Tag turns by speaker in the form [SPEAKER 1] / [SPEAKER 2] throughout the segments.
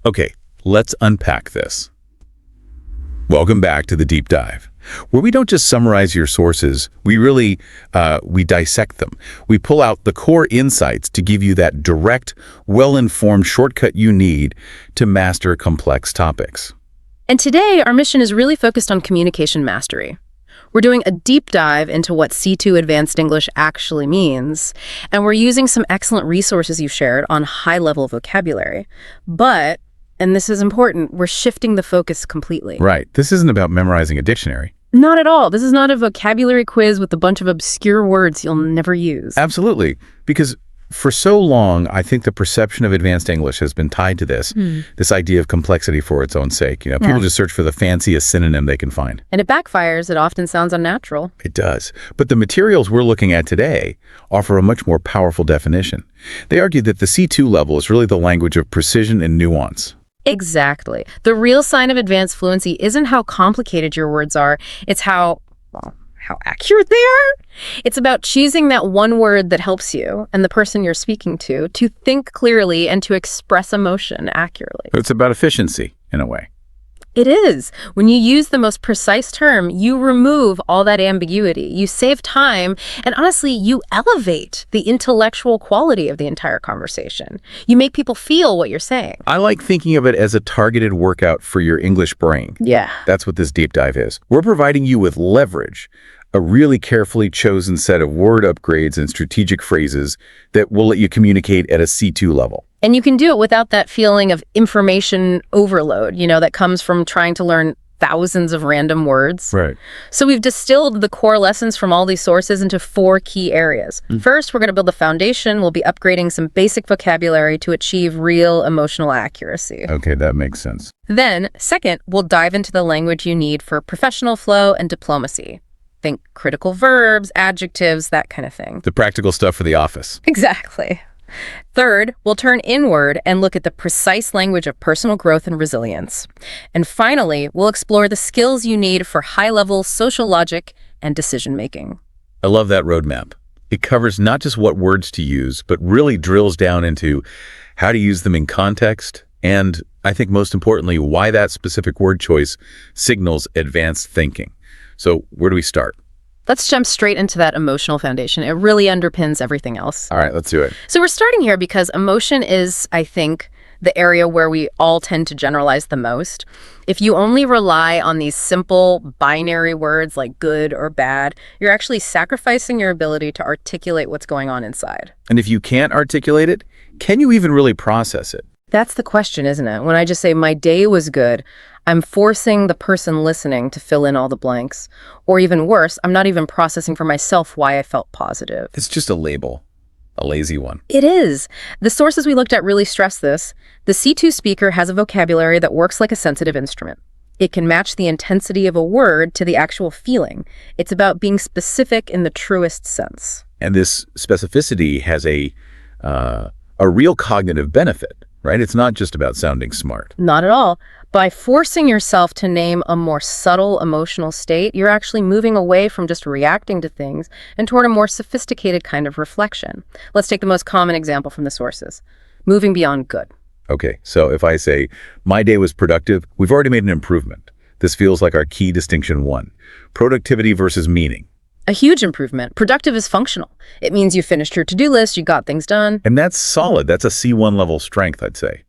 [SPEAKER 1] Okay, let's unpack this. Welcome back to the deep dive, where we don't just summarize your sources, we dissect them. We pull out the core insights to give you that direct, well-informed shortcut you need to master complex topics.
[SPEAKER 2] And today, our mission is really focused on communication mastery. We're doing a deep dive into what C2 Advanced English actually means, and we're using some excellent resources you've shared on high-level vocabulary. But, and this is important, we're shifting the focus completely.
[SPEAKER 1] Right. This isn't about memorizing a dictionary.
[SPEAKER 2] Not at all. This is not a vocabulary quiz with a bunch of obscure words you'll never use.
[SPEAKER 1] Absolutely. Because for so long, I think the perception of advanced English has been tied to this idea of complexity for its own sake. People just search for the fanciest synonym they can find.
[SPEAKER 2] And it backfires. It often sounds unnatural.
[SPEAKER 1] It does. But the materials we're looking at today offer a much more powerful definition. They argue that the C2 level is really the language of precision and nuance.
[SPEAKER 2] Exactly. The real sign of advanced fluency isn't how complicated your words are. It's how accurate they are. It's about choosing that one word that helps you and the person you're speaking to think clearly and to express emotion accurately.
[SPEAKER 1] It's about efficiency, in a way.
[SPEAKER 2] It is. When you use the most precise term, you remove all that ambiguity. You save time, and honestly, you elevate the intellectual quality of the entire conversation. You make people feel what you're saying.
[SPEAKER 1] I like thinking of it as a targeted workout for your English brain.
[SPEAKER 2] Yeah.
[SPEAKER 1] That's what this deep dive is. We're providing you with leverage, a really carefully chosen set of word upgrades and strategic phrases that will let you communicate at a C2 level.
[SPEAKER 2] And you can do it without that feeling of information overload, that comes from trying to learn thousands of random words.
[SPEAKER 1] Right.
[SPEAKER 2] So we've distilled the core lessons from all these sources into 4 key areas. First, we're going to build the foundation. We'll be upgrading some basic vocabulary to achieve real emotional accuracy.
[SPEAKER 1] Okay, that makes sense.
[SPEAKER 2] Then, second, we'll dive into the language you need for professional flow and diplomacy. Think critical verbs, adjectives, that kind of thing.
[SPEAKER 1] The practical stuff for the office.
[SPEAKER 2] Exactly. Third, we'll turn inward and look at the precise language of personal growth and resilience. And finally, we'll explore the skills you need for high-level social logic and decision-making.
[SPEAKER 1] I love that roadmap. It covers not just what words to use, but really drills down into how to use them in context, and I think most importantly, why that specific word choice signals advanced thinking. So where do we start?
[SPEAKER 2] Let's jump straight into that emotional foundation. It really underpins everything else.
[SPEAKER 1] All right, let's do it.
[SPEAKER 2] So we're starting here because emotion is, I think, the area where we all tend to generalize the most. If you only rely on these simple binary words like good or bad, you're actually sacrificing your ability to articulate what's going on inside.
[SPEAKER 1] And if you can't articulate it, can you even really process it?
[SPEAKER 2] That's the question, isn't it? When I just say my day was good, I'm forcing the person listening to fill in all the blanks. Or even worse, I'm not even processing for myself why I felt positive.
[SPEAKER 1] It's just a label, a lazy one.
[SPEAKER 2] It is. The sources we looked at really stress this. The C2 speaker has a vocabulary that works like a sensitive instrument. It can match the intensity of a word to the actual feeling. It's about being specific in the truest sense.
[SPEAKER 1] And this specificity has a real cognitive benefit, right? It's not just about sounding smart.
[SPEAKER 2] Not at all. By forcing yourself to name a more subtle emotional state, you're actually moving away from just reacting to things and toward a more sophisticated kind of reflection. Let's take the most common example from the sources. Moving beyond good.
[SPEAKER 1] Okay, so if I say, my day was productive, we've already made an improvement. This feels like our key distinction 1. Productivity versus meaning.
[SPEAKER 2] A huge improvement. Productive is functional. It means you finished your to-do list, you got things done.
[SPEAKER 1] And that's solid. That's a C1 level strength, I'd say.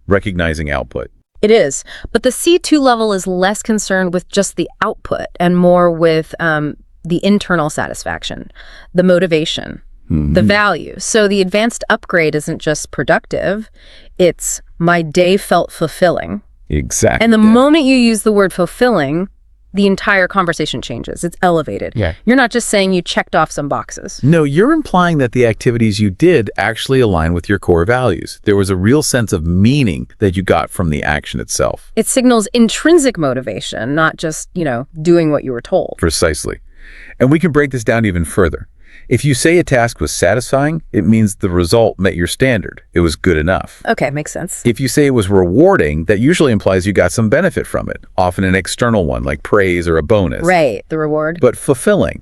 [SPEAKER 1] Recognizing output.
[SPEAKER 2] It is. But the C2 level is less concerned with just the output and more with the internal satisfaction, the motivation, the value. So the advanced upgrade isn't just productive. It's my day felt fulfilling.
[SPEAKER 1] Exactly.
[SPEAKER 2] And the moment you use the word fulfilling, the entire conversation changes. It's elevated.
[SPEAKER 1] Yeah.
[SPEAKER 2] You're not just saying you checked off some boxes.
[SPEAKER 1] No, you're implying that the activities you did actually align with your core values. There was a real sense of meaning that you got from the action itself.
[SPEAKER 2] It signals intrinsic motivation, not just, doing what you were told.
[SPEAKER 1] Precisely. And we can break this down even further. If you say a task was satisfying, it means the result met your standard. It was good enough.
[SPEAKER 2] Okay, makes sense.
[SPEAKER 1] If you say it was rewarding, that usually implies you got some benefit from it, often an external one like praise or a bonus.
[SPEAKER 2] Right, the reward.
[SPEAKER 1] But fulfilling,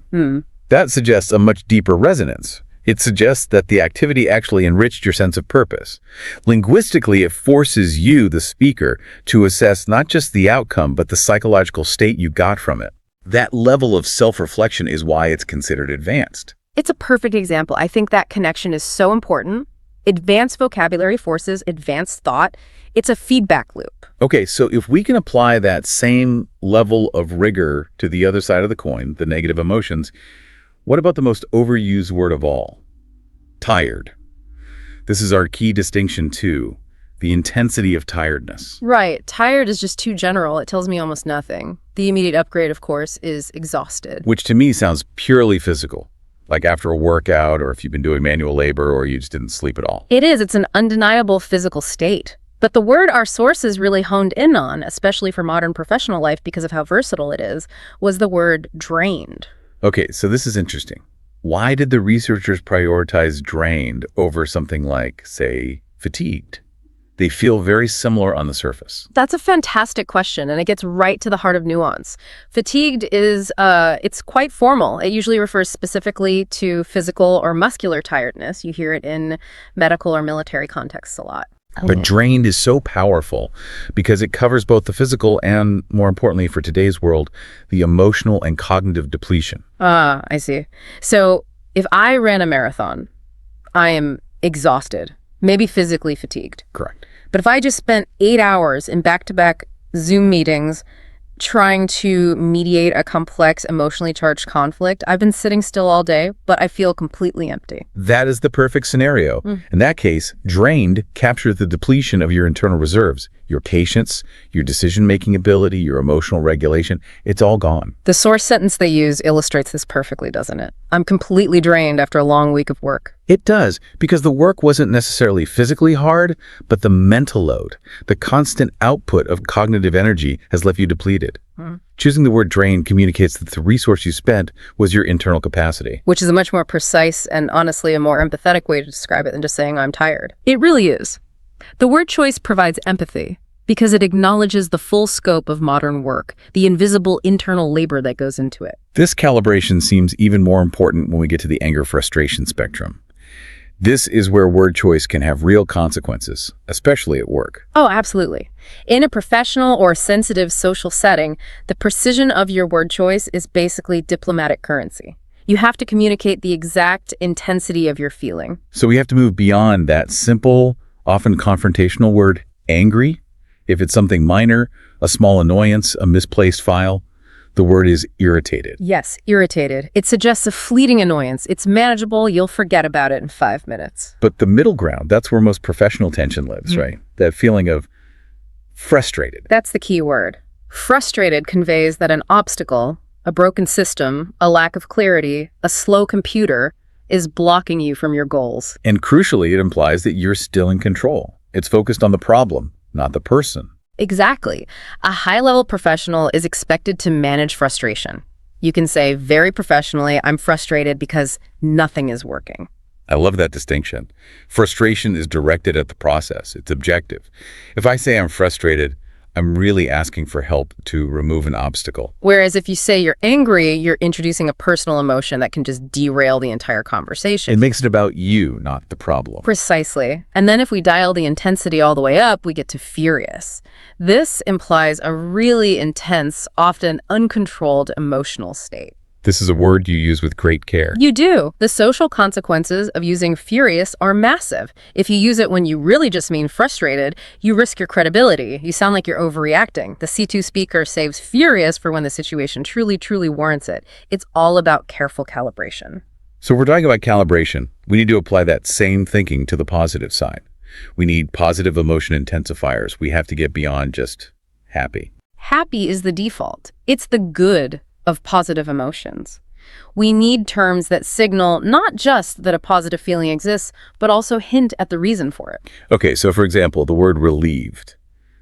[SPEAKER 1] that suggests a much deeper resonance. It suggests that the activity actually enriched your sense of purpose. Linguistically, it forces you, the speaker, to assess not just the outcome, but the psychological state you got from it. That level of self-reflection is why it's considered advanced.
[SPEAKER 2] It's a perfect example. I think that connection is so important. Advanced vocabulary forces advanced thought. It's a feedback loop.
[SPEAKER 1] Okay, so if we can apply that same level of rigor to the other side of the coin, the negative emotions, what about the most overused word of all? Tired. This is our key distinction too, the intensity of tiredness.
[SPEAKER 2] Right. Tired is just too general. It tells me almost nothing. The immediate upgrade, of course, is exhausted.
[SPEAKER 1] Which to me sounds purely physical, like after a workout or if you've been doing manual labor or you just didn't sleep at all.
[SPEAKER 2] It is. It's an undeniable physical state. But the word our sources really honed in on, especially for modern professional life because of how versatile it is, was the word drained.
[SPEAKER 1] Okay, so this is interesting. Why did the researchers prioritize drained over something like, say, fatigued? They feel very similar on the surface.
[SPEAKER 2] That's a fantastic question, and it gets right to the heart of nuance. Fatigued is, it's quite formal. It usually refers specifically to physical or muscular tiredness. You hear it in medical or military contexts a lot.
[SPEAKER 1] But drained is so powerful because it covers both the physical and, more importantly for today's world, the emotional and cognitive depletion.
[SPEAKER 2] Ah, I see. So if I ran a marathon, I am exhausted, maybe physically fatigued.
[SPEAKER 1] Correct.
[SPEAKER 2] But if I just spent 8 hours in back-to-back Zoom meetings trying to mediate a complex, emotionally charged conflict, I've been sitting still all day, but I feel completely empty.
[SPEAKER 1] That is the perfect scenario. In that case, drained captures the depletion of your internal reserves, your patience, your decision-making ability, your emotional regulation. It's all gone.
[SPEAKER 2] The source sentence they use illustrates this perfectly, doesn't it? I'm completely drained after a long week of work.
[SPEAKER 1] It does, because the work wasn't necessarily physically hard, but the mental load, the constant output of cognitive energy has left you depleted. Choosing the word drain communicates that the resource you spent was your internal capacity.
[SPEAKER 2] Which is a much more precise and honestly a more empathetic way to describe it than just saying I'm tired. It really is. The word choice provides empathy because it acknowledges the full scope of modern work, the invisible internal labor that goes into it.
[SPEAKER 1] This calibration seems even more important when we get to the anger-frustration spectrum. This is where word choice can have real consequences, especially at work.
[SPEAKER 2] Oh, absolutely. In a professional or sensitive social setting, the precision of your word choice is basically diplomatic currency. You have to communicate the exact intensity of your feeling.
[SPEAKER 1] So we have to move beyond that simple, often confrontational word, angry. If it's something minor, a small annoyance, a misplaced file, the word is irritated.
[SPEAKER 2] Yes, irritated. It suggests a fleeting annoyance. It's manageable. You'll forget about it in 5 minutes.
[SPEAKER 1] But the middle ground, that's where most professional tension lives, right? That feeling of frustrated.
[SPEAKER 2] That's the key word. Frustrated conveys that an obstacle, a broken system, a lack of clarity, a slow computer is blocking you from your goals.
[SPEAKER 1] And crucially, it implies that you're still in control. It's focused on the problem, not the person.
[SPEAKER 2] Exactly. A high-level professional is expected to manage frustration. You can say very professionally, I'm frustrated because nothing is working.
[SPEAKER 1] I love that distinction. Frustration is directed at the process. It's objective. If I say I'm frustrated, I'm really asking for help to remove an obstacle.
[SPEAKER 2] Whereas if you say you're angry, you're introducing a personal emotion that can just derail the entire conversation.
[SPEAKER 1] It makes it about you, not the problem.
[SPEAKER 2] Precisely. And then if we dial the intensity all the way up, we get to furious. This implies a really intense, often uncontrolled emotional state.
[SPEAKER 1] This is a word you use with great care.
[SPEAKER 2] You do. The social consequences of using furious are massive. If you use it when you really just mean frustrated, you risk your credibility. You sound like you're overreacting. The C2 speaker saves furious for when the situation truly, truly warrants it. It's all about careful calibration.
[SPEAKER 1] So if we're talking about calibration, we need to apply that same thinking to the positive side. We need positive emotion intensifiers. We have to get beyond just happy.
[SPEAKER 2] Happy is the default. It's the good of positive emotions. We need terms that signal not just that a positive feeling exists, but also hint at the reason for it.
[SPEAKER 1] Okay, so for example, the word relieved.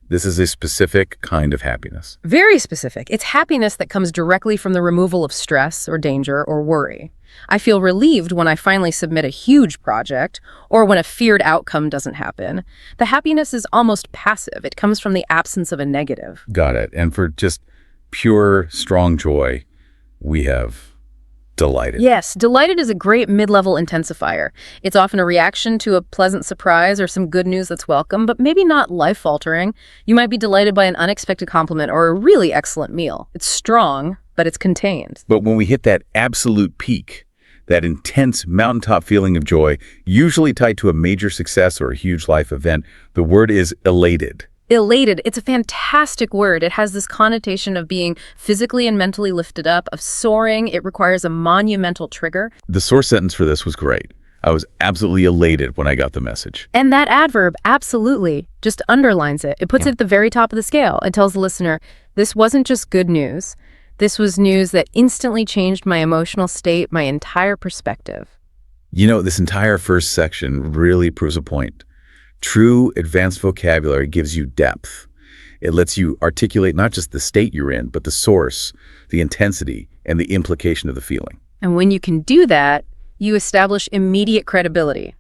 [SPEAKER 1] This is a specific kind of happiness.
[SPEAKER 2] Very specific. It's happiness that comes directly from the removal of stress or danger or worry. I feel relieved when I finally submit a huge project or when a feared outcome doesn't happen. The happiness is almost passive. It comes from the absence of a negative.
[SPEAKER 1] Got it. And for just pure, strong joy, we have Delighted.
[SPEAKER 2] Yes, delighted is a great mid-level intensifier. It's often a reaction to a pleasant surprise or some good news that's welcome, but maybe not life-altering. You might be delighted by an unexpected compliment or a really excellent meal. It's strong, but it's contained.
[SPEAKER 1] But when we hit that absolute peak, that intense mountaintop feeling of joy, usually tied to a major success or a huge life event, the word is elated.
[SPEAKER 2] Elated, it's a fantastic word. It has this connotation of being physically and mentally lifted up, of soaring. It requires a monumental trigger.
[SPEAKER 1] The source sentence for this was great. I was absolutely elated when I got the message.
[SPEAKER 2] And that adverb, absolutely, just underlines it. It puts it at the very top of the scale. It tells the listener, this wasn't just good news. This was news that instantly changed my emotional state, my entire perspective.
[SPEAKER 1] You know, this entire first section really proves a point. True advanced vocabulary gives you depth. It lets you articulate not just the state you're in, but the source, the intensity, and the implication of the feeling.
[SPEAKER 2] And when you can do that, you establish immediate credibility,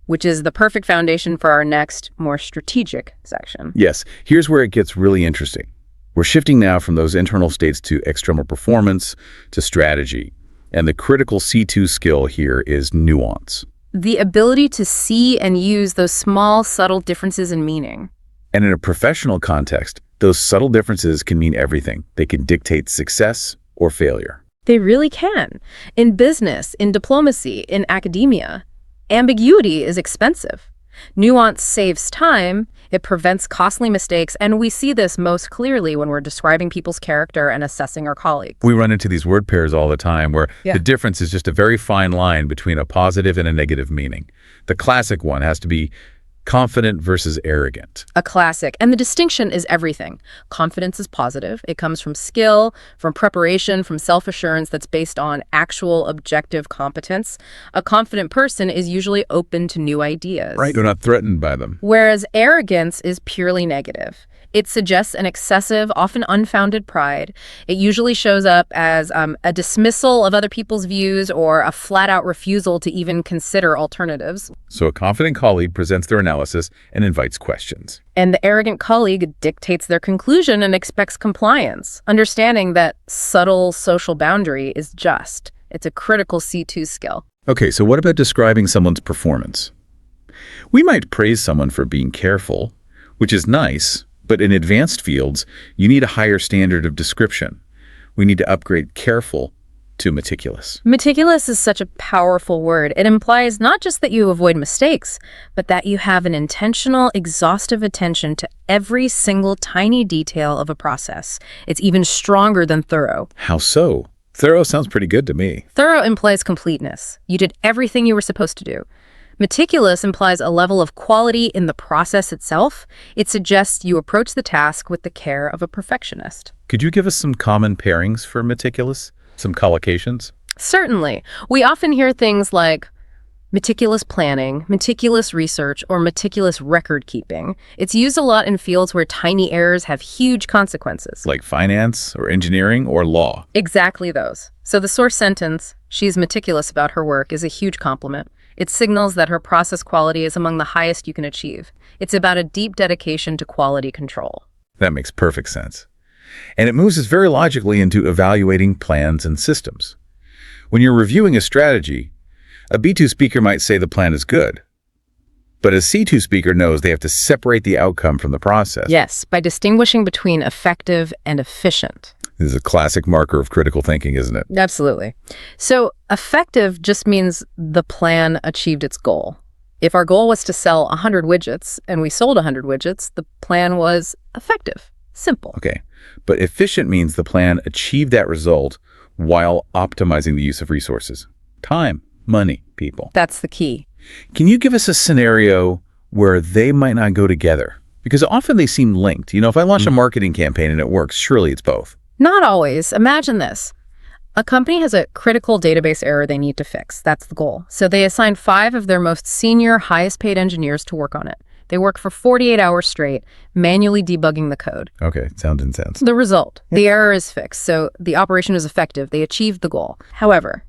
[SPEAKER 2] which is the perfect foundation for our next, more strategic section.
[SPEAKER 1] Yes, here's where it gets really interesting. We're shifting now from those internal states to external performance, to strategy. And the critical C2 skill here is nuance.
[SPEAKER 2] The ability to see and use those small, subtle differences in meaning.
[SPEAKER 1] And in a professional context, those subtle differences can mean everything. They can dictate success or failure.
[SPEAKER 2] They really can. In business, in diplomacy, in academia, ambiguity is expensive. Nuance saves time, it prevents costly mistakes, and we see this most clearly when we're describing people's character and assessing our colleagues.
[SPEAKER 1] We run into these word pairs all the time where the difference is just a very fine line between a positive and a negative meaning. The classic one has to be confident versus arrogant.
[SPEAKER 2] A classic. And the distinction is everything. Confidence is positive. It comes from skill, from preparation, from self-assurance that's based on actual objective competence. A confident person is usually open to new ideas.
[SPEAKER 1] Right. They're not threatened by them.
[SPEAKER 2] Whereas arrogance is purely negative. It suggests an excessive, often unfounded pride. It usually shows up as a dismissal of other people's views or a flat-out refusal to even consider alternatives.
[SPEAKER 1] So a confident colleague presents their analysis and invites questions.
[SPEAKER 2] And the arrogant colleague dictates their conclusion and expects compliance, understanding that subtle social boundary is just. It's a critical C2 skill.
[SPEAKER 1] Okay, so what about describing someone's performance? We might praise someone for being careful, which is nice. But in advanced fields, you need a higher standard of description. We need to upgrade careful to meticulous.
[SPEAKER 2] Meticulous is such a powerful word. It implies not just that you avoid mistakes, but that you have an intentional, exhaustive attention to every single tiny detail of a process. It's even stronger than thorough.
[SPEAKER 1] How so? Thorough sounds pretty good to me.
[SPEAKER 2] Thorough implies completeness. You did everything you were supposed to do. Meticulous implies a level of quality in the process itself. It suggests you approach the task with the care of a perfectionist.
[SPEAKER 1] Could you give us some common pairings for meticulous? Some collocations?
[SPEAKER 2] Certainly. We often hear things like meticulous planning, meticulous research, or meticulous record keeping. It's used a lot in fields where tiny errors have huge consequences.
[SPEAKER 1] Like finance or engineering or law.
[SPEAKER 2] Exactly those. So the source sentence, she's meticulous about her work, is a huge compliment. It signals that her process quality is among the highest you can achieve. It's about a deep dedication to quality control.
[SPEAKER 1] That makes perfect sense. And it moves us very logically into evaluating plans and systems. When you're reviewing a strategy, a B2 speaker might say the plan is good. But a C2 speaker knows they have to separate the outcome from the process.
[SPEAKER 2] Yes, by distinguishing between effective and efficient.
[SPEAKER 1] This is a classic marker of critical thinking, isn't it?
[SPEAKER 2] Absolutely. So effective just means the plan achieved its goal. If our goal was to sell 100 widgets and we sold 100 widgets, the plan was effective. Simple.
[SPEAKER 1] Okay. But efficient means the plan achieved that result while optimizing the use of resources. Time, money, people.
[SPEAKER 2] That's the key.
[SPEAKER 1] Can you give us a scenario where they might not go together? Because often they seem linked. You know, if I launch a marketing campaign and it works, surely it's both.
[SPEAKER 2] Not always. Imagine this. A company has a critical database error they need to fix. That's the goal. So they assign 5 of their most senior, highest-paid engineers to work on it. They work for 48 hours straight, manually debugging the code.
[SPEAKER 1] Okay, sounds intense.
[SPEAKER 2] The result, the error is fixed, so the operation is effective. They achieved the goal. However,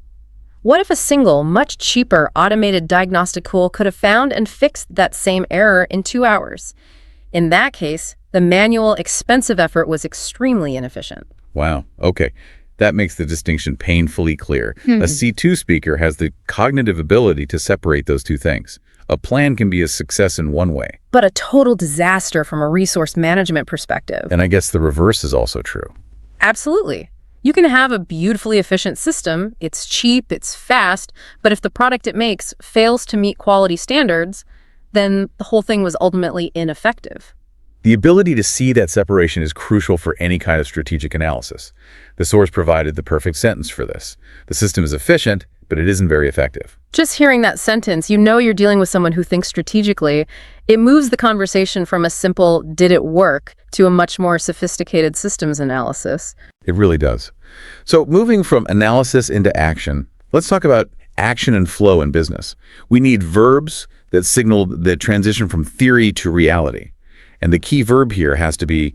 [SPEAKER 2] what if a single, much cheaper automated diagnostic tool could have found and fixed that same error in 2 hours? In that case, the manual, expensive effort was extremely inefficient.
[SPEAKER 1] Wow, okay. That makes the distinction painfully clear. A C2 speaker has the cognitive ability to separate those two things. A plan can be a success in one way.
[SPEAKER 2] But a total disaster from a resource management perspective.
[SPEAKER 1] And I guess the reverse is also true.
[SPEAKER 2] Absolutely. You can have a beautifully efficient system, it's cheap, it's fast, but if the product it makes fails to meet quality standards, then the whole thing was ultimately ineffective.
[SPEAKER 1] The ability to see that separation is crucial for any kind of strategic analysis. The source provided the perfect sentence for this. The system is efficient, but it isn't very effective.
[SPEAKER 2] Just hearing that sentence, you know you're dealing with someone who thinks strategically. It moves the conversation from a simple, did it work, to a much more sophisticated systems analysis.
[SPEAKER 1] It really does. So moving from analysis into action, let's talk about action and flow in business. We need verbs that signal the transition from theory to reality. And the key verb here has to be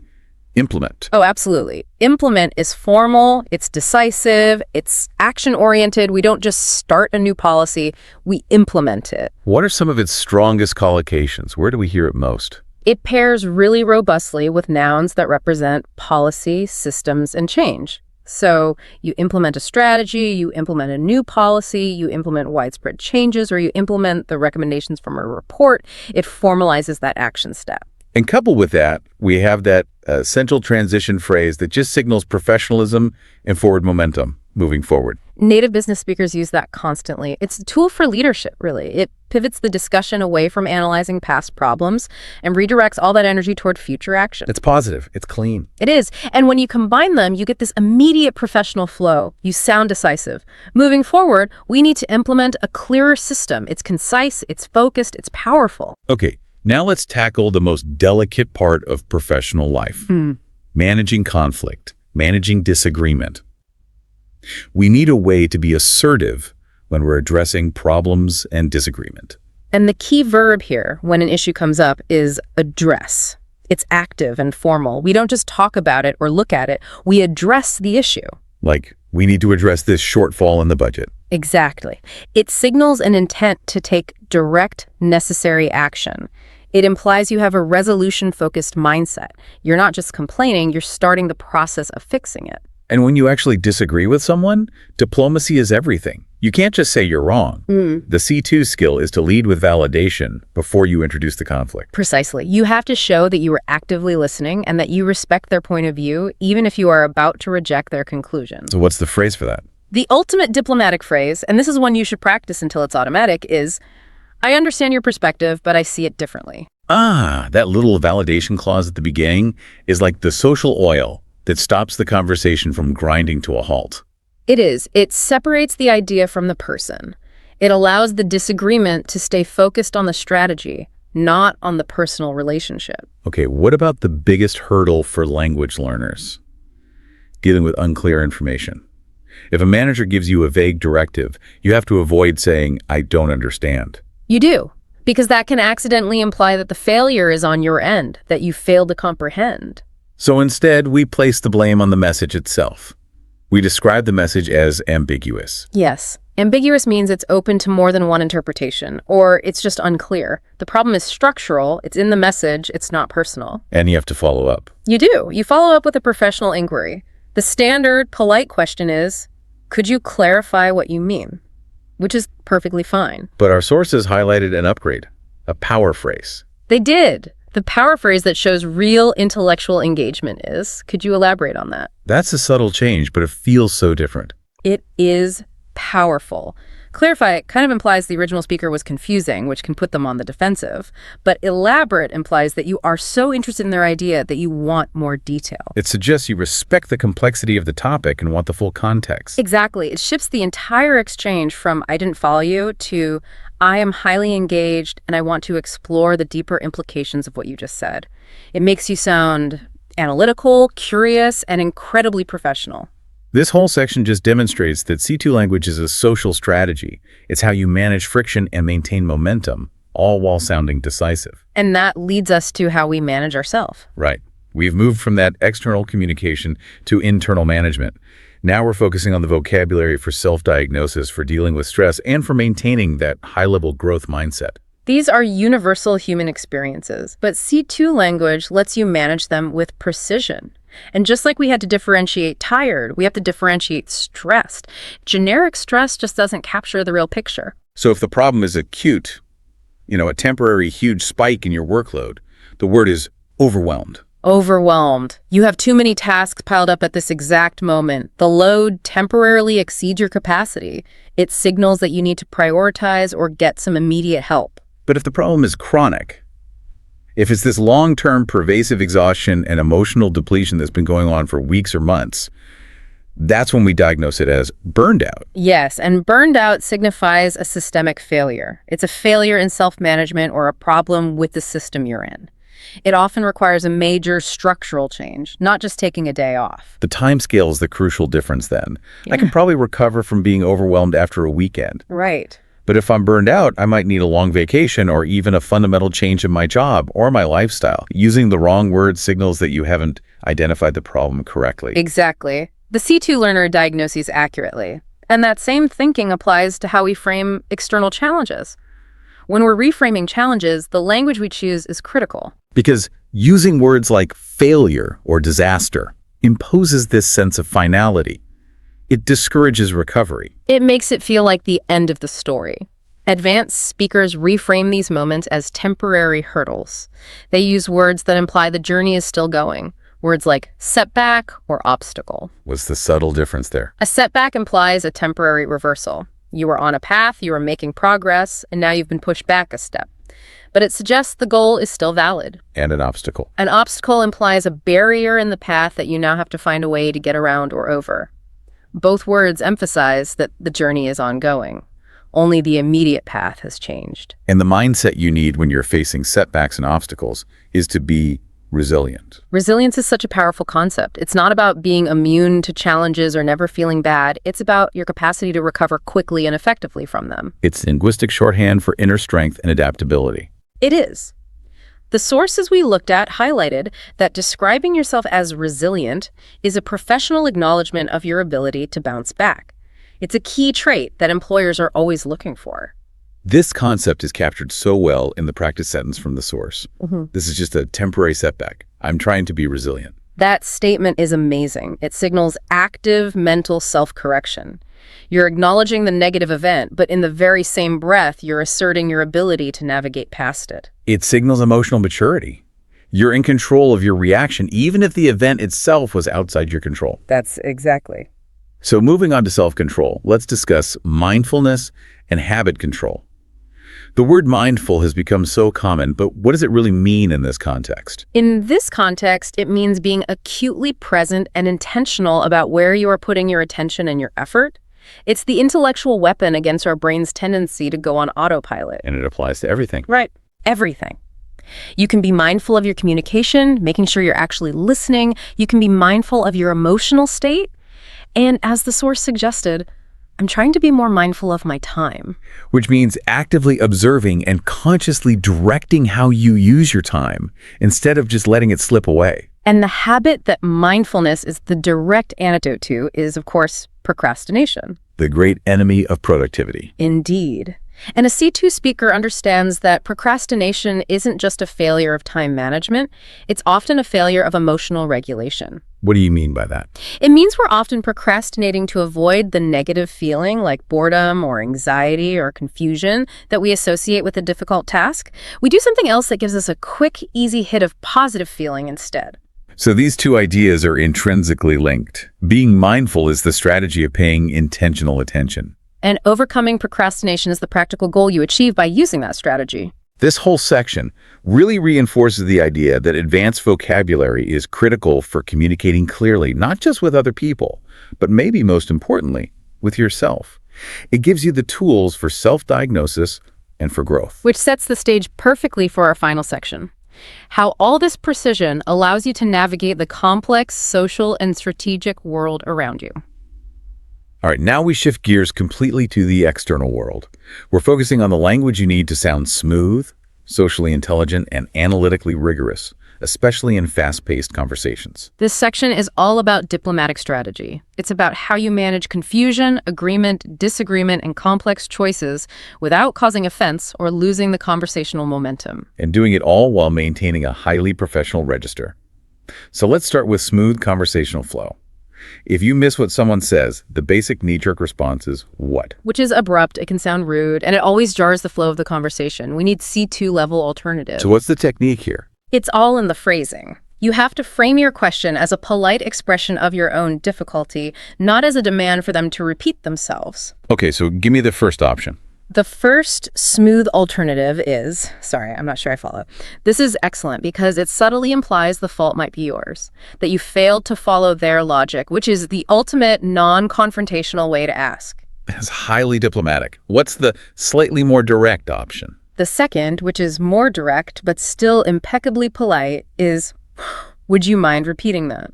[SPEAKER 1] implement.
[SPEAKER 2] Oh, absolutely. Implement is formal, it's decisive, it's action-oriented. We don't just start a new policy, we implement it.
[SPEAKER 1] What are some of its strongest collocations? Where do we hear it most?
[SPEAKER 2] It pairs really robustly with nouns that represent policy, systems, and change. So you implement a strategy, you implement a new policy, you implement widespread changes, or you implement the recommendations from a report. It formalizes that action step.
[SPEAKER 1] And coupled with that, we have that essential transition phrase that just signals professionalism and forward momentum moving forward.
[SPEAKER 2] Native business speakers use that constantly. It's a tool for leadership, really. It pivots the discussion away from analyzing past problems and redirects all that energy toward future action.
[SPEAKER 1] It's positive. It's clean.
[SPEAKER 2] It is. And when you combine them, you get this immediate professional flow. You sound decisive. Moving forward, we need to implement a clearer system. It's concise, it's focused, it's powerful.
[SPEAKER 1] Okay, now let's tackle the most delicate part of professional life. Managing conflict, managing disagreement. We need a way to be assertive when we're addressing problems and disagreement.
[SPEAKER 2] And the key verb here, when an issue comes up, is address. It's active and formal. We don't just talk about it or look at it. We address the issue.
[SPEAKER 1] Like, we need to address this shortfall in the budget.
[SPEAKER 2] Exactly. It signals an intent to take direct, necessary action. It implies you have a resolution-focused mindset. You're not just complaining, you're starting the process of fixing it.
[SPEAKER 1] And when you actually disagree with someone, diplomacy is everything. You can't just say you're wrong. The C2 skill is to lead with validation before you introduce the conflict.
[SPEAKER 2] Precisely. You have to show that you are actively listening and that you respect their point of view, even if you are about to reject their conclusion.
[SPEAKER 1] So what's the phrase for that?
[SPEAKER 2] The ultimate diplomatic phrase, and this is one you should practice until it's automatic, is, I understand your perspective, but I see it differently.
[SPEAKER 1] That little validation clause at the beginning is like the social oil that stops the conversation from grinding to a halt.
[SPEAKER 2] It is. It separates the idea from the person. It allows the disagreement to stay focused on the strategy, not on the personal relationship.
[SPEAKER 1] Okay, what about the biggest hurdle for language learners? Dealing with unclear information. If a manager gives you a vague directive, you have to avoid saying, I don't understand.
[SPEAKER 2] You do, because that can accidentally imply that the failure is on your end, that you failed to comprehend.
[SPEAKER 1] So instead, we place the blame on the message itself. We describe the message as ambiguous.
[SPEAKER 2] Yes. Ambiguous means it's open to more than one interpretation, or it's just unclear. The problem is structural, it's in the message, it's not personal.
[SPEAKER 1] And you have to follow up.
[SPEAKER 2] You do. You follow up with a professional inquiry. The standard, polite question is, could you clarify what you mean? Which is perfectly fine.
[SPEAKER 1] But our sources highlighted an upgrade, a power phrase.
[SPEAKER 2] They did. The power phrase that shows real intellectual engagement is, could you elaborate on that?
[SPEAKER 1] That's a subtle change, but it feels so different.
[SPEAKER 2] It is powerful. Clarify kind of implies the original speaker was confusing, which can put them on the defensive. But elaborate implies that you are so interested in their idea that you want more detail.
[SPEAKER 1] It suggests you respect the complexity of the topic and want the full context.
[SPEAKER 2] Exactly. It shifts the entire exchange from I didn't follow you to I am highly engaged and I want to explore the deeper implications of what you just said. It makes you sound analytical, curious, and incredibly professional.
[SPEAKER 1] This whole section just demonstrates that C2 language is a social strategy. It's how you manage friction and maintain momentum, all while sounding decisive.
[SPEAKER 2] And that leads us to how we manage ourselves.
[SPEAKER 1] Right. We've moved from that external communication to internal management. Now we're focusing on the vocabulary for self-diagnosis, for dealing with stress, and for maintaining that high-level growth mindset.
[SPEAKER 2] These are universal human experiences, but C2 language lets you manage them with precision. And just like we had to differentiate tired, we have to differentiate stressed. Generic stress just doesn't capture the real picture.
[SPEAKER 1] So if the problem is acute, a temporary huge spike in your workload, the word is overwhelmed.
[SPEAKER 2] Overwhelmed. You have too many tasks piled up at this exact moment. The load temporarily exceeds your capacity. It signals that you need to prioritize or get some immediate help.
[SPEAKER 1] But if the problem is chronic, if it's this long-term pervasive exhaustion and emotional depletion that's been going on for weeks or months, that's when we diagnose it as burned out.
[SPEAKER 2] Yes, and burned out signifies a systemic failure. It's a failure in self-management or a problem with the system you're in. It often requires a major structural change, not just taking a day off.
[SPEAKER 1] The time scale is the crucial difference then.
[SPEAKER 2] Yeah.
[SPEAKER 1] I can probably recover from being overwhelmed after a weekend.
[SPEAKER 2] Right.
[SPEAKER 1] But if I'm burned out, I might need a long vacation or even a fundamental change in my job or my lifestyle. Using the wrong word signals that you haven't identified the problem correctly.
[SPEAKER 2] Exactly. The C2 learner diagnoses accurately. And that same thinking applies to how we frame external challenges. When we're reframing challenges, the language we choose is critical.
[SPEAKER 1] Because using words like failure or disaster imposes this sense of finality. It discourages recovery.
[SPEAKER 2] It makes it feel like the end of the story. Advanced speakers reframe these moments as temporary hurdles. They use words that imply the journey is still going. Words like setback or obstacle.
[SPEAKER 1] What's the subtle difference there?
[SPEAKER 2] A setback implies a temporary reversal. You were on a path, you were making progress, and now you've been pushed back a step. But it suggests the goal is still valid.
[SPEAKER 1] And an obstacle.
[SPEAKER 2] An obstacle implies a barrier in the path that you now have to find a way to get around or over. Both words emphasize that the journey is ongoing. Only the immediate path has changed.
[SPEAKER 1] And the mindset you need when you're facing setbacks and obstacles is to be resilient.
[SPEAKER 2] Resilience is such a powerful concept. It's not about being immune to challenges or never feeling bad. It's about your capacity to recover quickly and effectively from them.
[SPEAKER 1] It's linguistic shorthand for inner strength and adaptability.
[SPEAKER 2] It is. The sources we looked at highlighted that describing yourself as resilient is a professional acknowledgement of your ability to bounce back. It's a key trait that employers are always looking for.
[SPEAKER 1] This concept is captured so well in the practice sentence from the source. This is just a temporary setback. I'm trying to be resilient.
[SPEAKER 2] That statement is amazing. It signals active mental self-correction. You're acknowledging the negative event, but in the very same breath, you're asserting your ability to navigate past it.
[SPEAKER 1] It signals emotional maturity. You're in control of your reaction, even if the event itself was outside your control.
[SPEAKER 2] That's exactly.
[SPEAKER 1] So moving on to self-control, let's discuss mindfulness and habit control. The word mindful has become so common, but what does it really mean in this context?
[SPEAKER 2] In this context, it means being acutely present and intentional about where you are putting your attention and your effort. It's the intellectual weapon against our brain's tendency to go on autopilot.
[SPEAKER 1] And it applies to everything.
[SPEAKER 2] Right. Everything. You can be mindful of your communication, making sure you're actually listening. You can be mindful of your emotional state. And as the source suggested, I'm trying to be more mindful of my time.
[SPEAKER 1] Which means actively observing and consciously directing how you use your time instead of just letting it slip away.
[SPEAKER 2] And the habit that mindfulness is the direct antidote to is, of course, procrastination.
[SPEAKER 1] The great enemy of productivity.
[SPEAKER 2] Indeed. And a C2 speaker understands that procrastination isn't just a failure of time management, it's often a failure of emotional regulation.
[SPEAKER 1] What do you mean by that?
[SPEAKER 2] It means we're often procrastinating to avoid the negative feeling like boredom or anxiety or confusion that we associate with a difficult task. We do something else that gives us a quick, easy hit of positive feeling instead.
[SPEAKER 1] So these two ideas are intrinsically linked. Being mindful is the strategy of paying intentional attention.
[SPEAKER 2] And overcoming procrastination is the practical goal you achieve by using that strategy.
[SPEAKER 1] This whole section really reinforces the idea that advanced vocabulary is critical for communicating clearly, not just with other people, but maybe most importantly, with yourself. It gives you the tools for self-diagnosis and for growth.
[SPEAKER 2] Which sets the stage perfectly for our final section. How all this precision allows you to navigate the complex social and strategic world around you.
[SPEAKER 1] All right, now we shift gears completely to the external world. We're focusing on the language you need to sound smooth, socially intelligent, and analytically rigorous. especially in fast-paced conversations.
[SPEAKER 2] This section is all about diplomatic strategy. It's about how you manage confusion, agreement, disagreement, and complex choices without causing offense or losing the conversational momentum.
[SPEAKER 1] And doing it all while maintaining a highly professional register. So let's start with smooth conversational flow. If you miss what someone says, the basic knee-jerk response is what?
[SPEAKER 2] Which is abrupt, it can sound rude, and it always jars the flow of the conversation. We need C2 level alternatives.
[SPEAKER 1] So what's the technique here?
[SPEAKER 2] It's all in the phrasing. You have to frame your question as a polite expression of your own difficulty, not as a demand for them to repeat themselves.
[SPEAKER 1] Okay, so give me the first option.
[SPEAKER 2] The first smooth alternative is, sorry, I'm not sure I follow. This is excellent because it subtly implies the fault might be yours, that you failed to follow their logic, which is the ultimate non-confrontational way to ask.
[SPEAKER 1] That's highly diplomatic. What's the slightly more direct option?
[SPEAKER 2] The second, which is more direct but still impeccably polite, is, would you mind repeating that?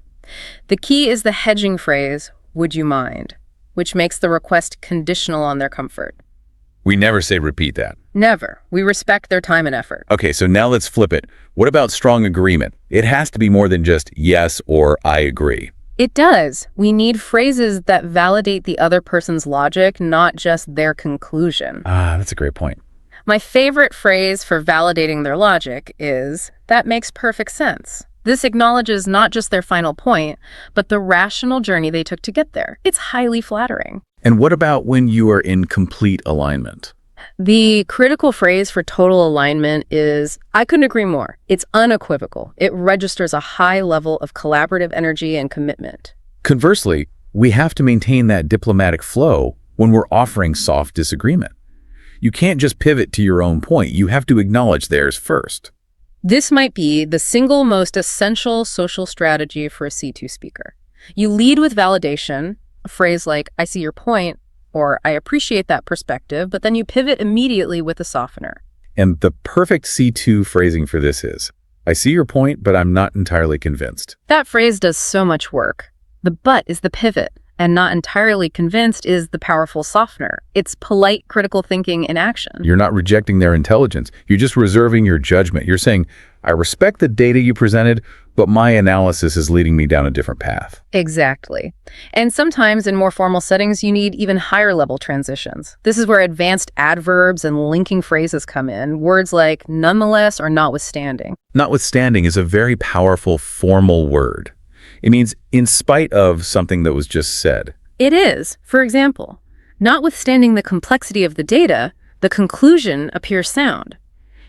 [SPEAKER 2] The key is the hedging phrase, would you mind, which makes the request conditional on their comfort.
[SPEAKER 1] We never say repeat that.
[SPEAKER 2] Never. We respect their time and effort.
[SPEAKER 1] Okay, so now let's flip it. What about strong agreement? It has to be more than just yes or I agree.
[SPEAKER 2] It does. We need phrases that validate the other person's logic, not just their conclusion.
[SPEAKER 1] That's a great point.
[SPEAKER 2] My favorite phrase for validating their logic is, that makes perfect sense. This acknowledges not just their final point, but the rational journey they took to get there. It's highly flattering.
[SPEAKER 1] And what about when you are in complete alignment?
[SPEAKER 2] The critical phrase for total alignment is, I couldn't agree more. It's unequivocal. It registers a high level of collaborative energy and commitment.
[SPEAKER 1] Conversely, we have to maintain that diplomatic flow when we're offering soft disagreement. You can't just pivot to your own point. You have to acknowledge theirs first.
[SPEAKER 2] This might be the single most essential social strategy for a C2 speaker. You lead with validation, a phrase like, I see your point, or I appreciate that perspective, but then you pivot immediately with a softener.
[SPEAKER 1] And the perfect C2 phrasing for this is, I see your point, but I'm not entirely convinced.
[SPEAKER 2] That phrase does so much work. The but is the pivot, and not entirely convinced is the powerful softener. It's polite critical thinking in action.
[SPEAKER 1] You're not rejecting their intelligence. You're just reserving your judgment. You're saying, I respect the data you presented, but my analysis is leading me down a different path.
[SPEAKER 2] Exactly. And sometimes in more formal settings, you need even higher level transitions. This is where advanced adverbs and linking phrases come in. Words like nonetheless or notwithstanding.
[SPEAKER 1] Notwithstanding is a very powerful formal word. It means in spite of something that was just said.
[SPEAKER 2] It is. For example, notwithstanding the complexity of the data, the conclusion appears sound.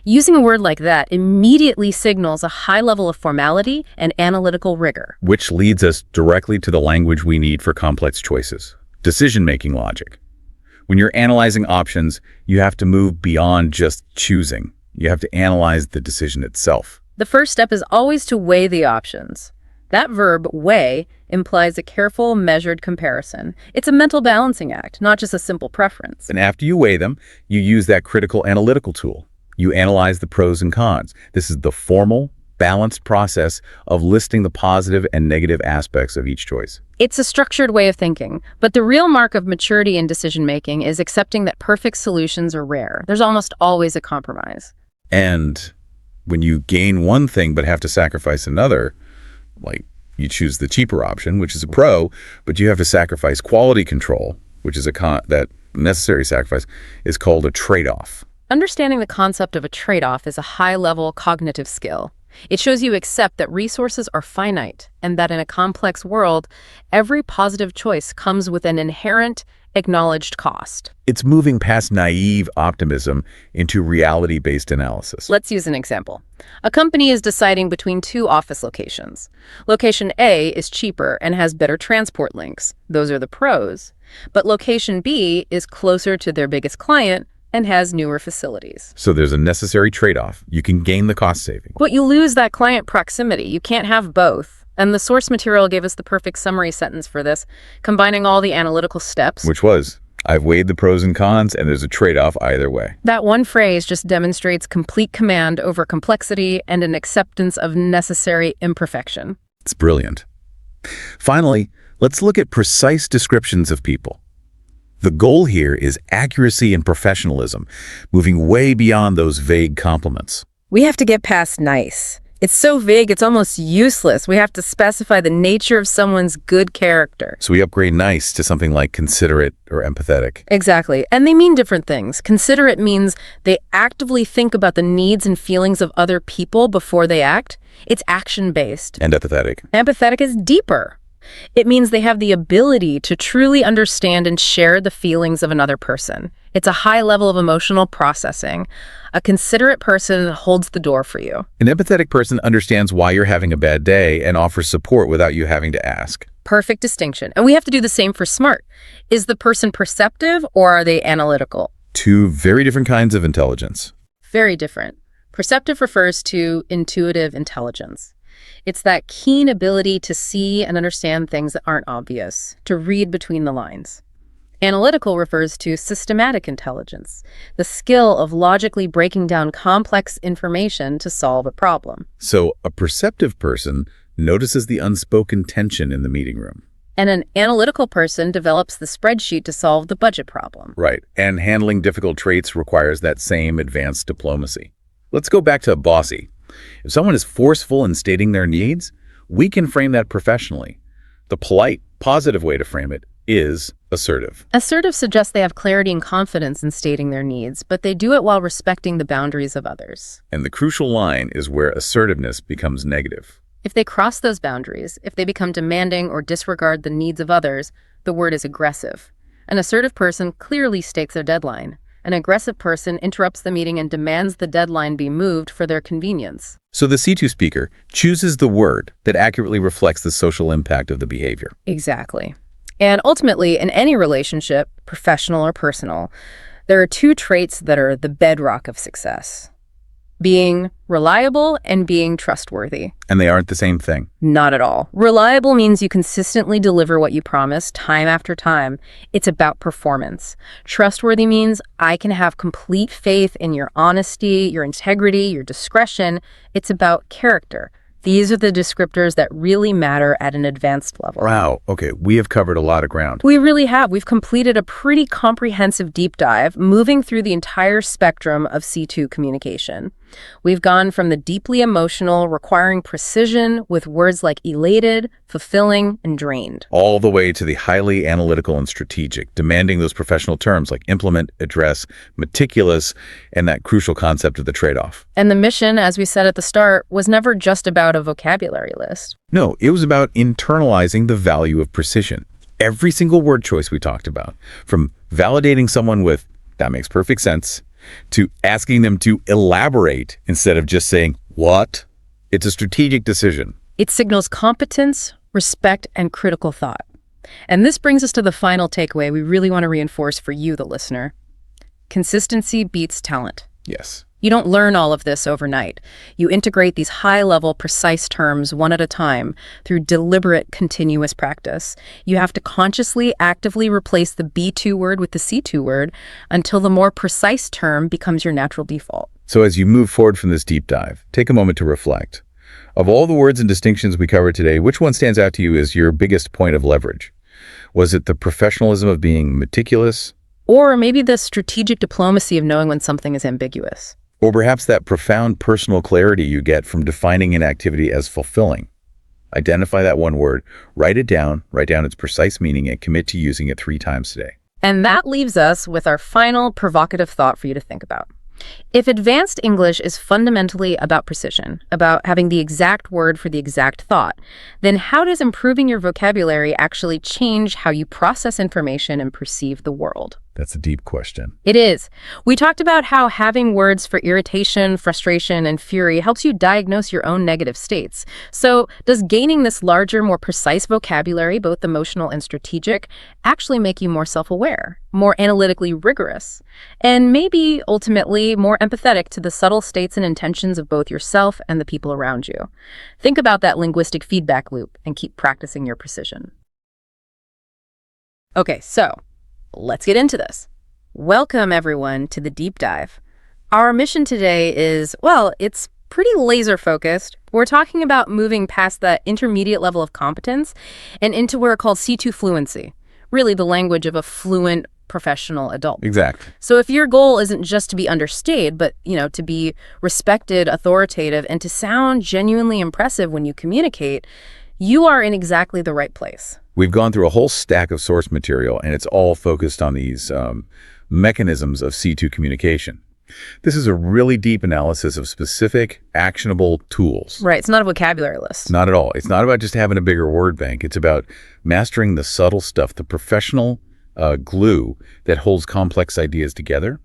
[SPEAKER 2] Using a word like that immediately signals a high level of formality and analytical rigor.
[SPEAKER 1] Which leads us directly to the language we need for complex choices. Decision-making logic. When you're analyzing options, you have to move beyond just choosing. You have to analyze the decision itself.
[SPEAKER 2] The first step is always to weigh the options. That verb, weigh, implies a careful, measured comparison. It's a mental balancing act, not just a simple preference.
[SPEAKER 1] And after you weigh them, you use that critical analytical tool. You analyze the pros and cons. This is the formal, balanced process of listing the positive and negative aspects of each choice.
[SPEAKER 2] It's a structured way of thinking, but the real mark of maturity in decision-making is accepting that perfect solutions are rare. There's almost always a compromise.
[SPEAKER 1] And when you gain one thing but have to sacrifice another, like you choose the cheaper option, which is a pro, but you have to sacrifice quality control, which is that necessary sacrifice, is called a trade-off.
[SPEAKER 2] Understanding the concept of a trade-off is a high-level cognitive skill. It shows you accept that resources are finite and that in a complex world, every positive choice comes with an inherent, acknowledged cost.
[SPEAKER 1] It's moving past naive optimism into reality-based analysis.
[SPEAKER 2] Let's use an example. A company is deciding between two office locations. Location A is cheaper and has better transport links. Those are the pros. But location B is closer to their biggest client and has newer facilities.
[SPEAKER 1] So there's a necessary trade-off. You can gain the cost saving.
[SPEAKER 2] But you lose that client proximity. You can't have both. And the source material gave us the perfect summary sentence for this, combining all the analytical steps.
[SPEAKER 1] Which was, I've weighed the pros and cons, and there's a trade-off either way.
[SPEAKER 2] That one phrase just demonstrates complete command over complexity and an acceptance of necessary imperfection.
[SPEAKER 1] It's brilliant. Finally, let's look at precise descriptions of people. The goal here is accuracy and professionalism, moving way beyond those vague compliments.
[SPEAKER 2] We have to get past nice. It's so vague, it's almost useless. We have to specify the nature of someone's good character.
[SPEAKER 1] So we upgrade nice to something like considerate or empathetic.
[SPEAKER 2] Exactly. And they mean different things. Considerate means they actively think about the needs and feelings of other people before they act. It's action-based.
[SPEAKER 1] And empathetic.
[SPEAKER 2] Empathetic is deeper. It means they have the ability to truly understand and share the feelings of another person. It's a high level of emotional processing. A considerate person holds the door for you.
[SPEAKER 1] An empathetic person understands why you're having a bad day and offers support without you having to ask.
[SPEAKER 2] Perfect distinction. And we have to do the same for smart. Is the person perceptive or are they analytical?
[SPEAKER 1] Two very different kinds of intelligence.
[SPEAKER 2] Very different. Perceptive refers to intuitive intelligence. It's that keen ability to see and understand things that aren't obvious, to read between the lines. Analytical refers to systematic intelligence, the skill of logically breaking down complex information to solve a problem.
[SPEAKER 1] So a perceptive person notices the unspoken tension in the meeting room.
[SPEAKER 2] And an analytical person develops the spreadsheet to solve the budget problem.
[SPEAKER 1] Right, and handling difficult traits requires that same advanced diplomacy. Let's go back to bossy. If someone is forceful in stating their needs, we can frame that professionally. The polite, positive way to frame it is assertive.
[SPEAKER 2] Assertive suggests they have clarity and confidence in stating their needs, but they do it while respecting the boundaries of others.
[SPEAKER 1] And the crucial line is where assertiveness becomes negative.
[SPEAKER 2] If they cross those boundaries, if they become demanding or disregard the needs of others, the word is aggressive. An assertive person clearly states their deadline. An aggressive person interrupts the meeting and demands the deadline be moved for their convenience.
[SPEAKER 1] So the C2 speaker chooses the word that accurately reflects the social impact of the behavior.
[SPEAKER 2] Exactly. And ultimately, in any relationship, professional or personal, there are two traits that are the bedrock of success: being reliable and being trustworthy.
[SPEAKER 1] And they aren't the same thing.
[SPEAKER 2] Not at all. Reliable means you consistently deliver what you promise time after time. It's about performance. Trustworthy means I can have complete faith in your honesty, your integrity, your discretion. It's about character. These are the descriptors that really matter at an advanced level.
[SPEAKER 1] Wow. Okay, we have covered a lot of ground.
[SPEAKER 2] We really have. We've completed a pretty comprehensive deep dive, moving through the entire spectrum of C2 communication. We've gone from the deeply emotional, requiring precision with words like elated, fulfilling, and drained,
[SPEAKER 1] All the way to the highly analytical and strategic, demanding those professional terms like implement, address, meticulous, and that crucial concept of the trade-off.
[SPEAKER 2] And the mission, as we said at the start, was never just about a vocabulary list.
[SPEAKER 1] No, it was about internalizing the value of precision. Every single word choice we talked about, from validating someone with, "that makes perfect sense," to asking them to elaborate instead of just saying, "what?" It's a strategic decision.
[SPEAKER 2] It signals competence, respect, and critical thought. And this brings us to the final takeaway we really want to reinforce for you, the listener. Consistency beats talent.
[SPEAKER 1] Yes.
[SPEAKER 2] You don't learn all of this overnight. You integrate these high-level, precise terms one at a time through deliberate, continuous practice. You have to consciously, actively replace the B2 word with the C2 word until the more precise term becomes your natural default.
[SPEAKER 1] So as you move forward from this deep dive, take a moment to reflect. Of all the words and distinctions we covered today, which one stands out to you as your biggest point of leverage? Was it the professionalism of being meticulous?
[SPEAKER 2] Or maybe the strategic diplomacy of knowing when something is ambiguous?
[SPEAKER 1] Or perhaps that profound personal clarity you get from defining an activity as fulfilling? Identify that one word, write it down, write down its precise meaning, and commit to using it 3 times today.
[SPEAKER 2] And that leaves us with our final provocative thought for you to think about. If advanced English is fundamentally about precision, about having the exact word for the exact thought, then how does improving your vocabulary actually change how you process information and perceive the world?
[SPEAKER 1] That's a deep question.
[SPEAKER 2] It is. We talked about how having words for irritation, frustration, and fury helps you diagnose your own negative states. So does gaining this larger, more precise vocabulary, both emotional and strategic, actually make you more self-aware, more analytically rigorous, and maybe ultimately more empathetic to the subtle states and intentions of both yourself and the people around you? Think about that linguistic feedback loop and keep practicing your precision. Okay, so let's get into this. Welcome, everyone, to the deep dive. Our mission today is, well, it's pretty laser-focused. We're talking about moving past that intermediate level of competence and into what are called C2 fluency, really the language of a fluent, professional adult.
[SPEAKER 1] Exactly.
[SPEAKER 2] So if your goal isn't just to be understated, but, to be respected, authoritative, and to sound genuinely impressive when you communicate, you are in exactly the right place.
[SPEAKER 1] We've gone through a whole stack of source material, and it's all focused on these mechanisms of C2 communication. This is a really deep analysis of specific, actionable tools.
[SPEAKER 2] Right. It's not a vocabulary list.
[SPEAKER 1] Not at all. It's not about just having a bigger word bank. It's about mastering the subtle stuff, the professional glue that holds complex ideas together.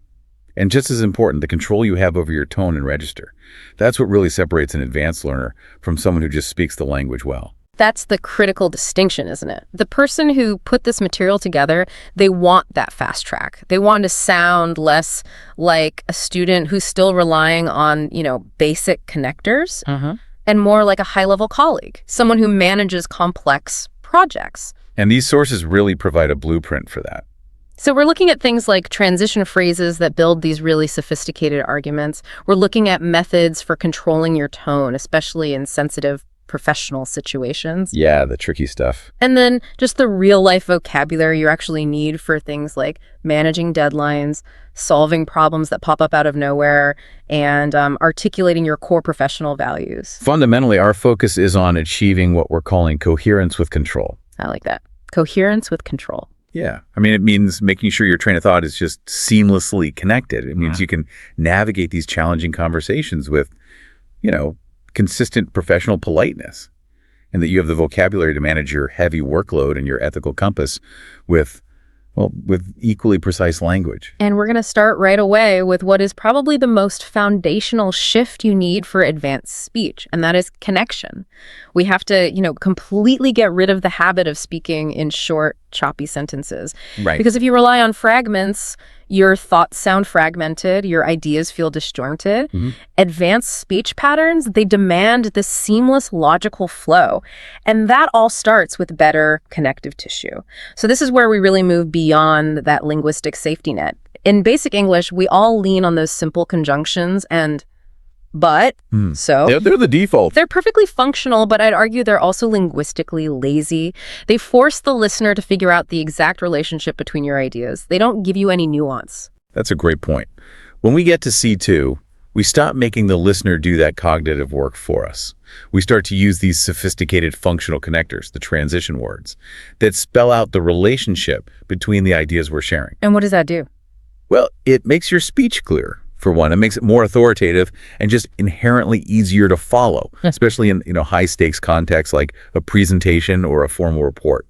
[SPEAKER 1] And just as important, the control you have over your tone and register. That's what really separates an advanced learner from someone who just speaks the language well.
[SPEAKER 2] That's the critical distinction, isn't it? The person who put this material together, they want that fast track. They want to sound less like a student who's still relying on, basic connectors and more like a high-level colleague, someone who manages complex projects.
[SPEAKER 1] And these sources really provide a blueprint for that.
[SPEAKER 2] So we're looking at things like transition phrases that build these really sophisticated arguments. We're looking at methods for controlling your tone, especially in sensitive professional situations.
[SPEAKER 1] Yeah, the tricky stuff.
[SPEAKER 2] And then just the real-life vocabulary you actually need for things like managing deadlines, solving problems that pop up out of nowhere, and articulating your core professional values.
[SPEAKER 1] Fundamentally, our focus is on achieving what we're calling coherence with control.
[SPEAKER 2] I like that. Coherence with control.
[SPEAKER 1] Yeah. I mean, it means making sure your train of thought is just seamlessly connected. It means you can navigate these challenging conversations with, consistent professional politeness, and that you have the vocabulary to manage your heavy workload and your ethical compass with equally precise language.
[SPEAKER 2] And we're going to start right away with what is probably the most foundational shift you need for advanced speech, and that is connection. We have to, completely get rid of the habit of speaking in short, choppy sentences.
[SPEAKER 1] Right.
[SPEAKER 2] Because if you rely on fragments, your thoughts sound fragmented, your ideas feel disjointed. Advanced speech patterns, they demand this seamless, logical flow. And that all starts with better connective tissue. So this is where we really move beyond that linguistic safety net. In basic English, we all lean on those simple conjunctions and but, so.
[SPEAKER 1] They're the default.
[SPEAKER 2] They're perfectly functional, but I'd argue they're also linguistically lazy. They force the listener to figure out the exact relationship between your ideas. They don't give you any nuance.
[SPEAKER 1] That's a great point. When we get to C2, we stop making the listener do that cognitive work for us. We start to use these sophisticated functional connectors, the transition words, that spell out the relationship between the ideas we're sharing.
[SPEAKER 2] And what does that do?
[SPEAKER 1] Well, it makes your speech clearer. For one, it makes it more authoritative and just inherently easier to follow, especially in high-stakes contexts like a presentation or a formal report.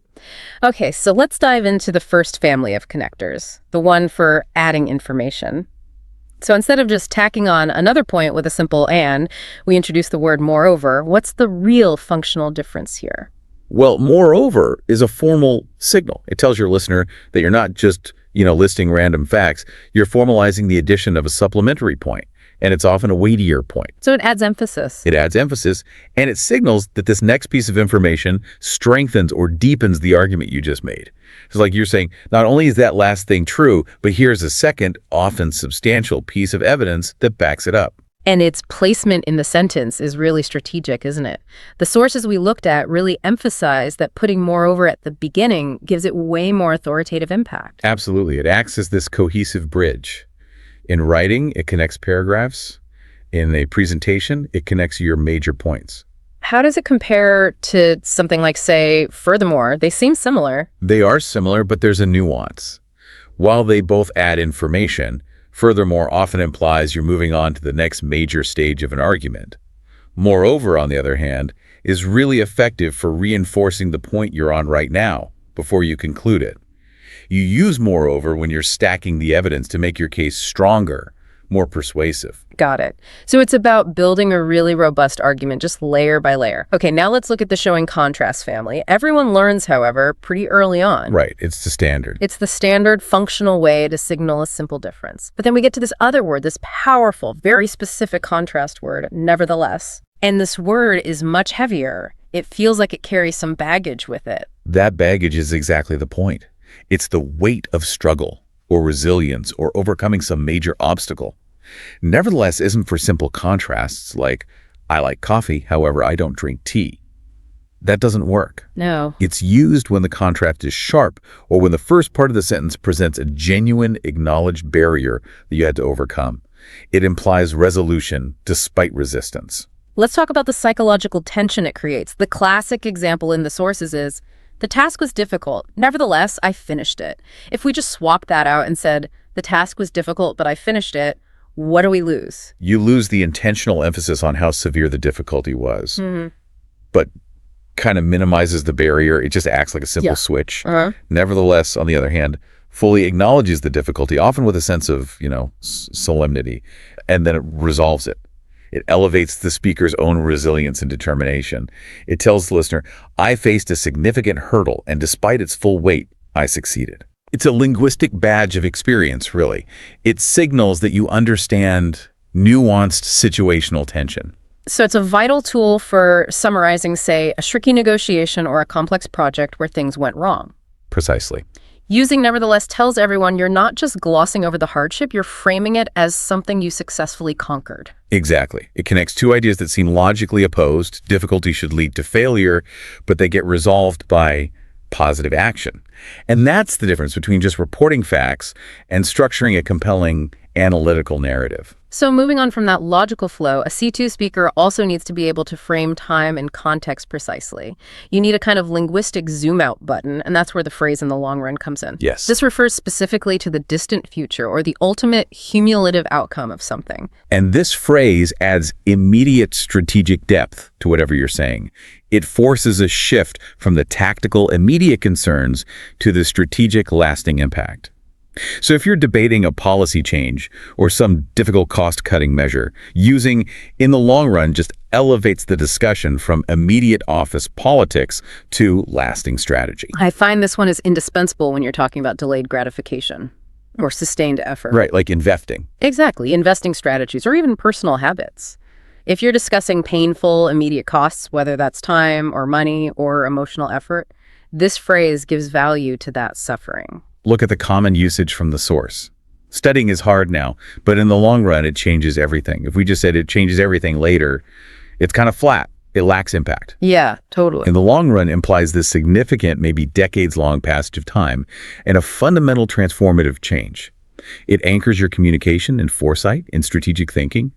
[SPEAKER 2] Okay, so let's dive into the first family of connectors, the one for adding information. So instead of just tacking on another point with a simple and, we introduce the word moreover. What's the real functional difference here?
[SPEAKER 1] Well, moreover is a formal signal. It tells your listener that you're not just listing random facts, you're formalizing the addition of a supplementary point, and it's often a weightier point.
[SPEAKER 2] So it adds emphasis.
[SPEAKER 1] It adds emphasis, and it signals that this next piece of information strengthens or deepens the argument you just made. It's like you're saying, not only is that last thing true, but here's a second, often substantial piece of evidence that backs it up.
[SPEAKER 2] And its placement in the sentence is really strategic, isn't it? The sources we looked at really emphasize that putting moreover at the beginning gives it way more authoritative impact.
[SPEAKER 1] Absolutely. It acts as this cohesive bridge. In writing, it connects paragraphs. In a presentation, it connects your major points.
[SPEAKER 2] How does it compare to something like, say, furthermore? They seem similar.
[SPEAKER 1] They are similar, but there's a nuance. While they both add information, furthermore often implies you're moving on to the next major stage of an argument. Moreover, on the other hand, is really effective for reinforcing the point you're on right now before you conclude it. You use moreover when you're stacking the evidence to make your case stronger, more persuasive.
[SPEAKER 2] Got it. So it's about building a really robust argument, just layer by layer. Okay, now let's look at the showing contrast family. Everyone learns, however, pretty early on.
[SPEAKER 1] Right, it's the standard.
[SPEAKER 2] It's the standard functional way to signal a simple difference. But then we get to this other word, this powerful, very specific contrast word, nevertheless. And this word is much heavier. It feels like it carries some baggage with it.
[SPEAKER 1] That baggage is exactly the point. It's the weight of struggle, or resilience, or overcoming some major obstacle. Nevertheless isn't for simple contrasts like, I like coffee, however, I don't drink tea. That doesn't work.
[SPEAKER 2] No.
[SPEAKER 1] It's used when the contrast is sharp or when the first part of the sentence presents a genuine, acknowledged barrier that you had to overcome. It implies resolution despite resistance.
[SPEAKER 2] Let's talk about the psychological tension it creates. The classic example in the sources is, the task was difficult. Nevertheless, I finished it. If we just swapped that out and said, the task was difficult, but I finished it, what do we lose?
[SPEAKER 1] You lose the intentional emphasis on how severe the difficulty was, but kind of minimizes the barrier. It just acts like a simple switch. Nevertheless, on the other hand, fully acknowledges the difficulty, often with a sense of, solemnity, and then it resolves it. It elevates the speaker's own resilience and determination. It tells the listener, I faced a significant hurdle, and despite its full weight, I succeeded. It's a linguistic badge of experience, really. It signals that you understand nuanced situational tension.
[SPEAKER 2] So it's a vital tool for summarizing, say, a tricky negotiation or a complex project where things went wrong.
[SPEAKER 1] Precisely.
[SPEAKER 2] Using nevertheless tells everyone you're not just glossing over the hardship, you're framing it as something you successfully conquered.
[SPEAKER 1] Exactly. It connects two ideas that seem logically opposed. Difficulty should lead to failure, but they get resolved by positive action. And that's the difference between just reporting facts and structuring a compelling analytical narrative.
[SPEAKER 2] So moving on from that logical flow, a C2 speaker also needs to be able to frame time and context precisely. You need a kind of linguistic zoom out button, and that's where the phrase in the long run comes in.
[SPEAKER 1] Yes.
[SPEAKER 2] This refers specifically to the distant future or the ultimate cumulative outcome of something.
[SPEAKER 1] And this phrase adds immediate strategic depth to whatever you're saying. It forces a shift from the tactical, immediate concerns to the strategic, lasting impact. So if you're debating a policy change or some difficult cost-cutting measure, using in the long run just elevates the discussion from immediate office politics to lasting strategy.
[SPEAKER 2] I find this one is indispensable when you're talking about delayed gratification or sustained effort.
[SPEAKER 1] Right, like investing.
[SPEAKER 2] Exactly, investing strategies or even personal habits. If you're discussing painful, immediate costs, whether that's time or money or emotional effort, this phrase gives value to that suffering.
[SPEAKER 1] Look at the common usage from the source. Studying is hard now, but in the long run, it changes everything. If we just said it changes everything later, it's kind of flat. It lacks impact.
[SPEAKER 2] Yeah, totally.
[SPEAKER 1] In the long run implies this significant, maybe decades-long passage of time and a fundamental transformative change. It anchors your communication in foresight, in strategic thinking.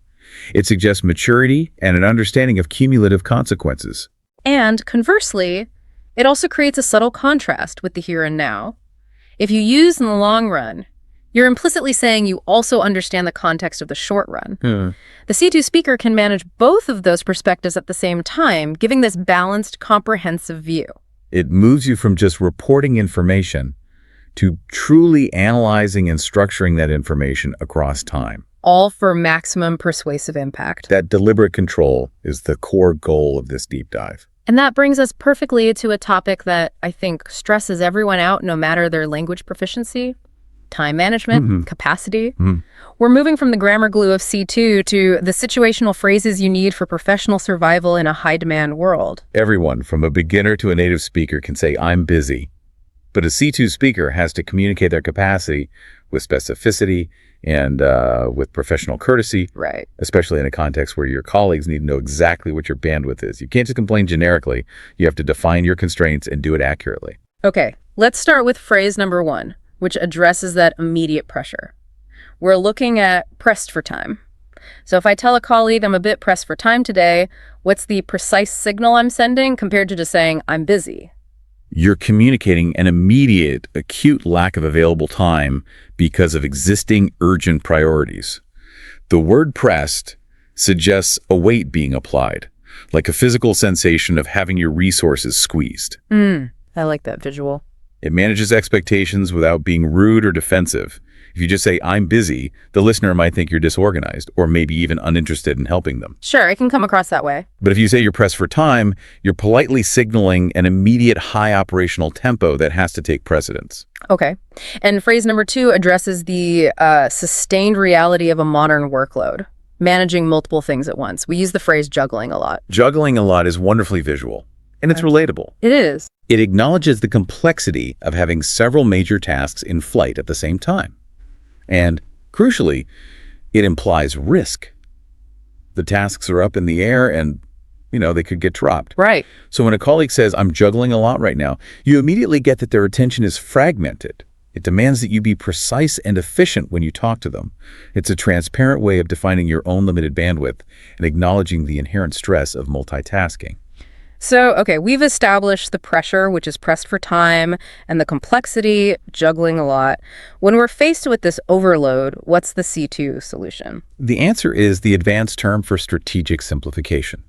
[SPEAKER 1] It suggests maturity and an understanding of cumulative consequences.
[SPEAKER 2] And conversely, it also creates a subtle contrast with the here and now. If you use in the long run, you're implicitly saying you also understand the context of the short run. The C2 speaker can manage both of those perspectives at the same time, giving this balanced, comprehensive view.
[SPEAKER 1] It moves you from just reporting information to truly analyzing and structuring that information across time.
[SPEAKER 2] All for maximum persuasive impact.
[SPEAKER 1] That deliberate control is the core goal of this deep dive.
[SPEAKER 2] And that brings us perfectly to a topic that I think stresses everyone out no matter their language proficiency, time management, capacity. We're moving from the grammar glue of C2 to the situational phrases you need for professional survival in a high-demand world.
[SPEAKER 1] Everyone, from a beginner to a native speaker, can say, I'm busy. But a C2 speaker has to communicate their capacity with specificity and with professional courtesy,
[SPEAKER 2] Right.
[SPEAKER 1] especially in a context where your colleagues need to know exactly what your bandwidth is. You can't just complain generically. You have to define your constraints and do it accurately.
[SPEAKER 2] Okay, let's start with phrase number 1, which addresses that immediate pressure. We're looking at pressed for time. So if I tell a colleague I'm a bit pressed for time today, what's the precise signal I'm sending compared to just saying I'm busy?
[SPEAKER 1] You're communicating an immediate, acute lack of available time because of existing urgent priorities. The word pressed suggests a weight being applied, like a physical sensation of having your resources squeezed.
[SPEAKER 2] I like that visual.
[SPEAKER 1] It manages expectations without being rude or defensive. If you just say, I'm busy, the listener might think you're disorganized or maybe even uninterested in helping them.
[SPEAKER 2] Sure, it can come across that way.
[SPEAKER 1] But if you say you're pressed for time, you're politely signaling an immediate high operational tempo that has to take precedence.
[SPEAKER 2] Okay. And phrase number 2 addresses the sustained reality of a modern workload, managing multiple things at once. We use the phrase juggling a lot.
[SPEAKER 1] Juggling a lot is wonderfully visual, and it's relatable.
[SPEAKER 2] It is.
[SPEAKER 1] It acknowledges the complexity of having several major tasks in flight at the same time. And, crucially, it implies risk. The tasks are up in the air and they could get dropped.
[SPEAKER 2] Right.
[SPEAKER 1] So when a colleague says, I'm juggling a lot right now, you immediately get that their attention is fragmented. It demands that you be precise and efficient when you talk to them. It's a transparent way of defining your own limited bandwidth and acknowledging the inherent stress of multitasking.
[SPEAKER 2] So, okay, we've established the pressure, which is pressed for time, and the complexity, juggling a lot. When we're faced with this overload, what's the C2 solution?
[SPEAKER 1] The answer is the advanced term for strategic simplification.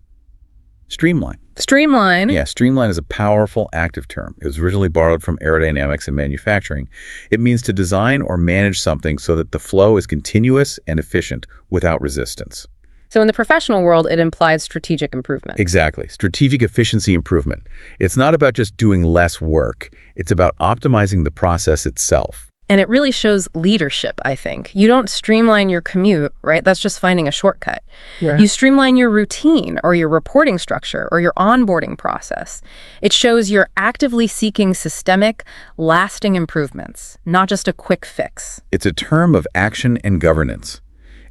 [SPEAKER 1] Streamline.
[SPEAKER 2] Streamline?
[SPEAKER 1] Yeah, streamline is a powerful active term. It was originally borrowed from aerodynamics and manufacturing. It means to design or manage something so that the flow is continuous and efficient without resistance.
[SPEAKER 2] So in the professional world, it implies strategic improvement.
[SPEAKER 1] Exactly. Strategic efficiency improvement. It's not about just doing less work. It's about optimizing the process itself.
[SPEAKER 2] And it really shows leadership, I think. You don't streamline your commute, right? That's just finding a shortcut. Yeah. You streamline your routine or your reporting structure or your onboarding process. It shows you're actively seeking systemic, lasting improvements, not just a quick fix.
[SPEAKER 1] It's a term of action and governance.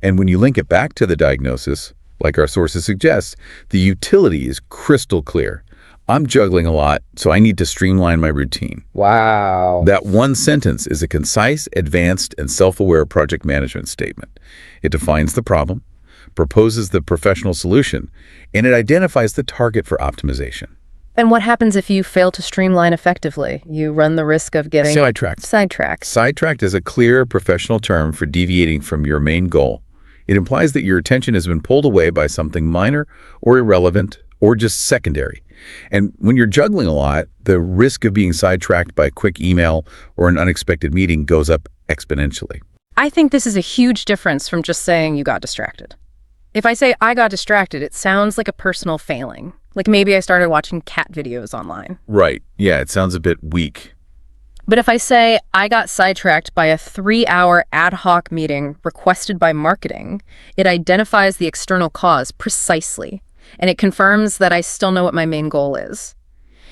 [SPEAKER 1] And when you link it back to the diagnosis, like our sources suggest, the utility is crystal clear. I'm juggling a lot, so I need to streamline my routine.
[SPEAKER 2] Wow.
[SPEAKER 1] That one sentence is a concise, advanced, and self-aware project management statement. It defines the problem, proposes the professional solution, and it identifies the target for optimization.
[SPEAKER 2] And what happens if you fail to streamline effectively? You run the risk of getting
[SPEAKER 1] sidetracked. Sidetracked is a clear professional term for deviating from your main goal. It implies that your attention has been pulled away by something minor or irrelevant or just secondary. And when you're juggling a lot, the risk of being sidetracked by a quick email or an unexpected meeting goes up exponentially.
[SPEAKER 2] I think this is a huge difference from just saying you got distracted. If I say I got distracted, it sounds like a personal failing. Like maybe I started watching cat videos online.
[SPEAKER 1] Right. Yeah, it sounds a bit weak.
[SPEAKER 2] But if I say I got sidetracked by a 3-hour ad hoc meeting requested by marketing, it identifies the external cause precisely. And it confirms that I still know what my main goal is.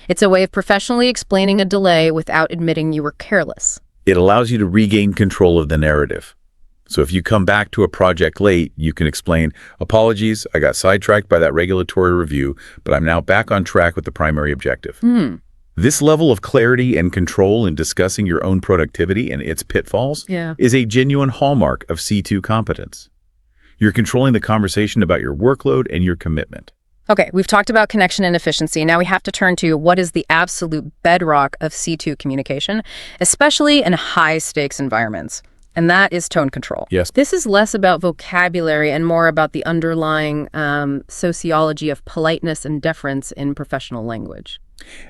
[SPEAKER 2] It's a way of professionally explaining a delay without admitting you were careless.
[SPEAKER 1] It allows you to regain control of the narrative. So if you come back to a project late, you can explain, apologies, I got sidetracked by that regulatory review, but I'm now back on track with the primary objective. This level of clarity and control in discussing your own productivity and its pitfalls is a genuine hallmark of C2 competence. You're controlling the conversation about your workload and your commitment.
[SPEAKER 2] Okay, we've talked about connection and efficiency. Now we have to turn to what is the absolute bedrock of C2 communication, especially in high-stakes environments. And that is tone control.
[SPEAKER 1] Yes.
[SPEAKER 2] This is less about vocabulary and more about the underlying sociology of politeness and deference in professional language.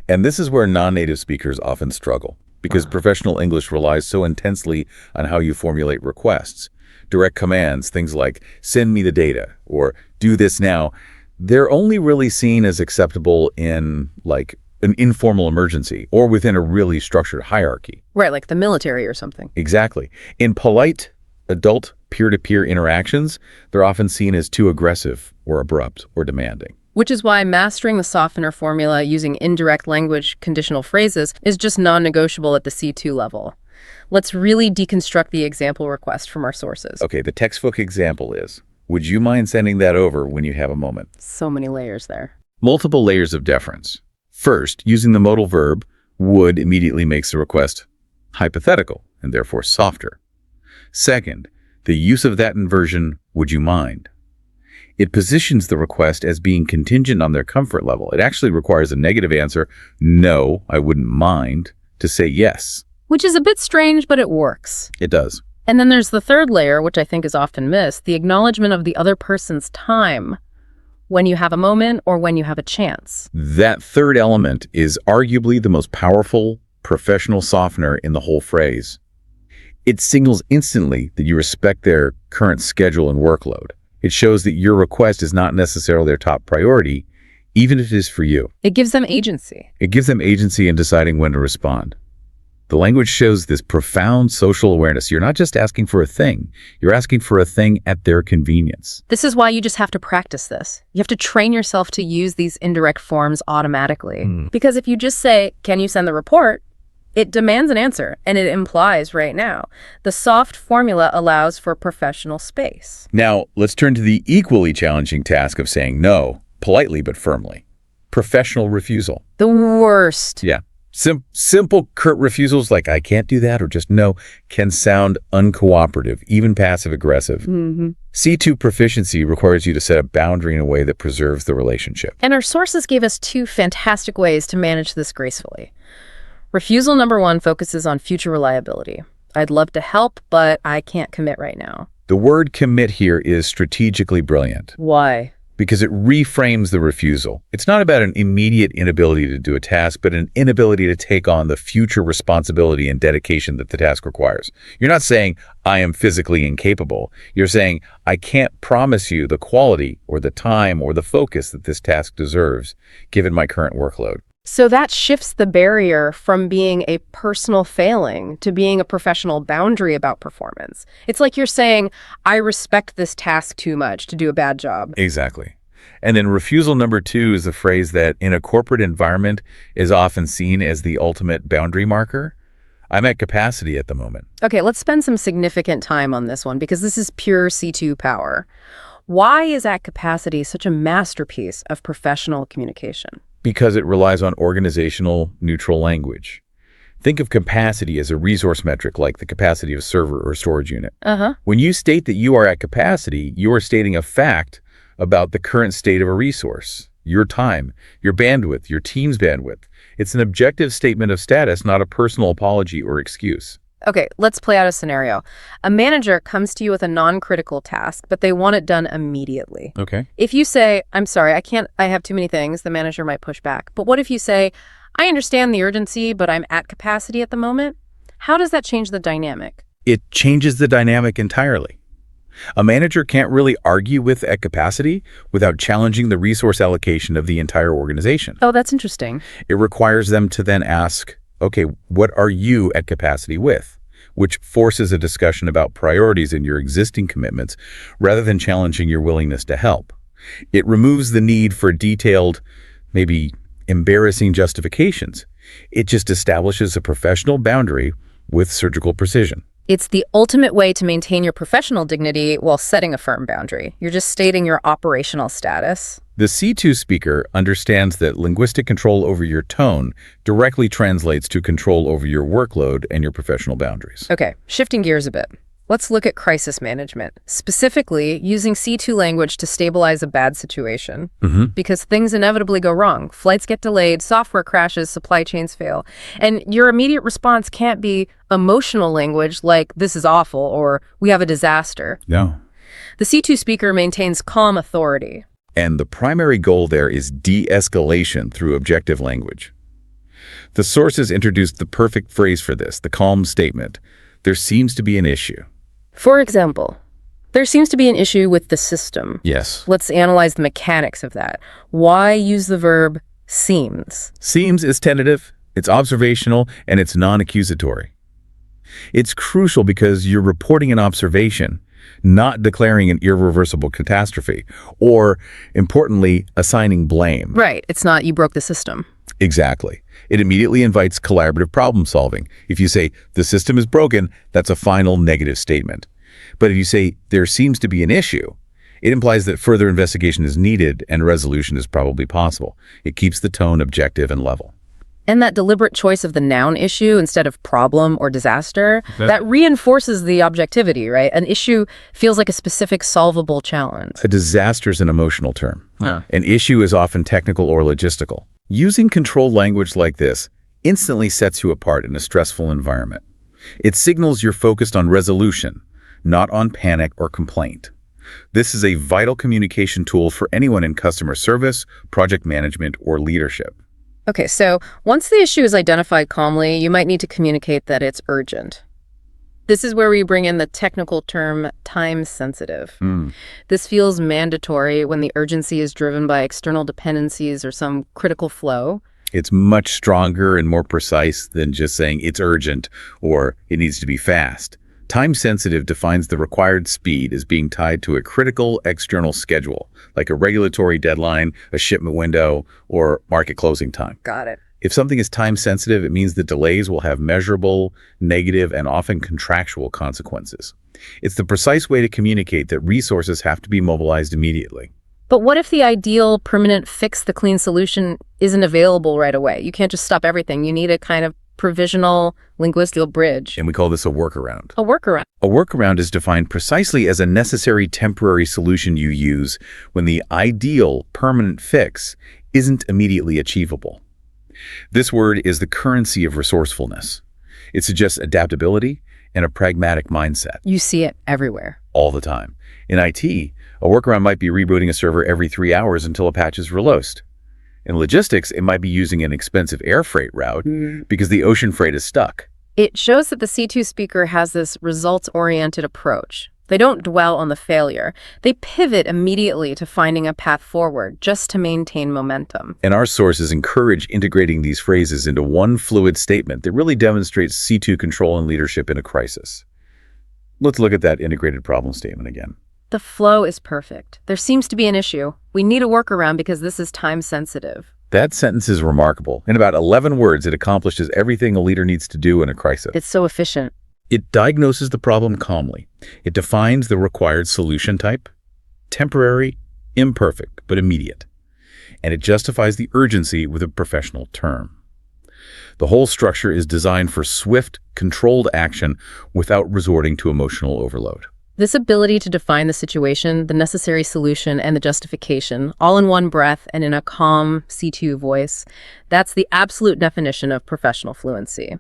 [SPEAKER 1] And this is where non-native speakers often struggle, because professional English relies so intensely on how you formulate requests. Direct commands, things like send me the data or do this now, they're only really seen as acceptable in like an informal emergency or within a really structured hierarchy.
[SPEAKER 2] Right, like the military or something.
[SPEAKER 1] Exactly. In polite, adult, peer-to-peer interactions, they're often seen as too aggressive or abrupt or demanding.
[SPEAKER 2] Which is why mastering the softener formula using indirect language conditional phrases is just non-negotiable at the C2 level. Let's really deconstruct the example request from our sources.
[SPEAKER 1] Okay, the textbook example is, would you mind sending that over when you have a moment?
[SPEAKER 2] So many layers there.
[SPEAKER 1] Multiple layers of deference. First, using the modal verb, would immediately makes the request hypothetical and therefore softer. Second, the use of that inversion, would you mind? It positions the request as being contingent on their comfort level. It actually requires a negative answer, no, I wouldn't mind, to say yes.
[SPEAKER 2] Which is a bit strange, but it works.
[SPEAKER 1] It does.
[SPEAKER 2] And then there's the third layer, which I think is often missed, the acknowledgement of the other person's time, when you have a moment or when you have a chance.
[SPEAKER 1] That third element is arguably the most powerful professional softener in the whole phrase. It signals instantly that you respect their current schedule and workload. It shows that your request is not necessarily their top priority, even if it is for you.
[SPEAKER 2] It gives them agency.
[SPEAKER 1] It gives them agency in deciding when to respond. The language shows this profound social awareness. You're not just asking for a thing. You're asking for a thing at their convenience.
[SPEAKER 2] This is why you just have to practice this. You have to train yourself to use these indirect forms automatically. Because if you just say, can you send the report? It demands an answer, and it implies right now. The soft formula allows for professional space.
[SPEAKER 1] Now, let's turn to the equally challenging task of saying no. politely but firmly. Professional refusal.
[SPEAKER 2] The worst.
[SPEAKER 1] Yeah. Simple, curt refusals like "I can't do that" or just "no" can sound uncooperative, even passive-aggressive. C2 proficiency requires you to set a boundary in a way that preserves the relationship.
[SPEAKER 2] And our sources gave us 2 fantastic ways to manage this gracefully. Refusal number 1 focuses on future reliability. I'd love to help, but I can't commit right now.
[SPEAKER 1] The word "commit" here is strategically brilliant.
[SPEAKER 2] Why?
[SPEAKER 1] Because it reframes the refusal. It's not about an immediate inability to do a task, but an inability to take on the future responsibility and dedication that the task requires. You're not saying, "I am physically incapable." You're saying, "I can't promise you the quality or the time or the focus that this task deserves, given my current workload."
[SPEAKER 2] So that shifts the barrier from being a personal failing to being a professional boundary about performance. It's like you're saying, "I respect this task too much to do a bad job."
[SPEAKER 1] Exactly. And then refusal number 2 is a phrase that in a corporate environment is often seen as the ultimate boundary marker. "I'm at capacity at the moment."
[SPEAKER 2] Okay, let's spend some significant time on this one because this is pure C2 power. Why is at capacity such a masterpiece of professional communication?
[SPEAKER 1] Because it relies on organizational neutral language. Think of capacity as a resource metric like the capacity of a server or storage unit. When you state that you are at capacity, you are stating a fact about the current state of a resource, your time, your bandwidth, your team's bandwidth. It's an objective statement of status, not a personal apology or excuse.
[SPEAKER 2] Okay, let's play out a scenario. A manager comes to you with a non-critical task, but they want it done immediately.
[SPEAKER 1] Okay.
[SPEAKER 2] If you say, "I'm sorry, I have too many things," the manager might push back. But what if you say, "I understand the urgency, but I'm at capacity at the moment"? How does that change the dynamic?
[SPEAKER 1] It changes the dynamic entirely. A manager can't really argue with at capacity without challenging the resource allocation of the entire organization.
[SPEAKER 2] Oh, that's interesting.
[SPEAKER 1] It requires them to then ask, "Okay, what are you at capacity with?" Which forces a discussion about priorities in your existing commitments rather than challenging your willingness to help. It removes the need for detailed, maybe embarrassing justifications. It just establishes a professional boundary with surgical precision.
[SPEAKER 2] It's the ultimate way to maintain your professional dignity while setting a firm boundary. You're just stating your operational status.
[SPEAKER 1] The C2 speaker understands that linguistic control over your tone directly translates to control over your workload and your professional boundaries.
[SPEAKER 2] Okay, shifting gears a bit. Let's look at crisis management, specifically using C2 language to stabilize a bad situation. Because things inevitably go wrong. Flights get delayed, software crashes, supply chains fail. And your immediate response can't be emotional language like "this is awful" or "we have a disaster."
[SPEAKER 1] No.
[SPEAKER 2] The C2 speaker maintains calm authority.
[SPEAKER 1] And the primary goal there is de-escalation through objective language. The sources introduced the perfect phrase for this, the calm statement. "There seems to be an issue."
[SPEAKER 2] For example, there seems to be an issue with the system.
[SPEAKER 1] Yes.
[SPEAKER 2] Let's analyze the mechanics of that. Why use the verb seems?
[SPEAKER 1] Seems is tentative, it's observational, and it's non-accusatory. It's crucial because you're reporting an observation, not declaring an irreversible catastrophe, or, importantly, assigning blame.
[SPEAKER 2] Right. It's not "you broke the system."
[SPEAKER 1] Exactly. It immediately invites collaborative problem solving. If you say, "the system is broken," that's a final negative statement. But if you say, "there seems to be an issue," it implies that further investigation is needed and resolution is probably possible. It keeps the tone objective and level.
[SPEAKER 2] And that deliberate choice of the noun issue instead of problem or disaster, that reinforces the objectivity, right? An issue feels like a specific solvable challenge.
[SPEAKER 1] A disaster is an emotional term. An issue is often technical or logistical. Using controlled language like this instantly sets you apart in a stressful environment. It signals you're focused on resolution, not on panic or complaint. This is a vital communication tool for anyone in customer service, project management, or leadership.
[SPEAKER 2] Okay, so once the issue is identified calmly, you might need to communicate that it's urgent. This is where we bring in the technical term time sensitive. This feels mandatory when the urgency is driven by external dependencies or some critical flow.
[SPEAKER 1] It's much stronger and more precise than just saying it's urgent or it needs to be fast. Time sensitive defines the required speed as being tied to a critical external schedule, like a regulatory deadline, a shipment window, or market closing time.
[SPEAKER 2] Got it.
[SPEAKER 1] If something is time sensitive, it means that delays will have measurable, negative, and often contractual consequences. It's the precise way to communicate that resources have to be mobilized immediately.
[SPEAKER 2] But what if the ideal permanent fix, the clean solution, isn't available right away? You can't just stop everything. You need a kind of provisional linguistical bridge.
[SPEAKER 1] And we call this a workaround.
[SPEAKER 2] A workaround.
[SPEAKER 1] A workaround is defined precisely as a necessary temporary solution you use when the ideal permanent fix isn't immediately achievable. This word is the currency of resourcefulness. It suggests adaptability and a pragmatic mindset.
[SPEAKER 2] You see it everywhere.
[SPEAKER 1] All the time. In IT, a workaround might be rebooting a server every 3 hours until a patch is released. In logistics, it might be using an expensive air freight route because the ocean freight is stuck.
[SPEAKER 2] It shows that the C2 speaker has this results-oriented approach. They don't dwell on the failure. They pivot immediately to finding a path forward just to maintain momentum.
[SPEAKER 1] And our sources encourage integrating these phrases into one fluid statement that really demonstrates C2 control and leadership in a crisis. Let's look at that integrated problem statement again.
[SPEAKER 2] The flow is perfect. There seems to be an issue. We need a workaround because this is time sensitive.
[SPEAKER 1] That sentence is remarkable. In about 11 words, it accomplishes everything a leader needs to do in a crisis.
[SPEAKER 2] It's so efficient.
[SPEAKER 1] It diagnoses the problem calmly. It defines the required solution type, temporary, imperfect, but immediate. And it justifies the urgency with a professional term. The whole structure is designed for swift, controlled action without resorting to emotional overload.
[SPEAKER 2] This ability to define the situation, the necessary solution, and the justification, all in one breath and in a calm C2 voice, that's the absolute definition of professional fluency.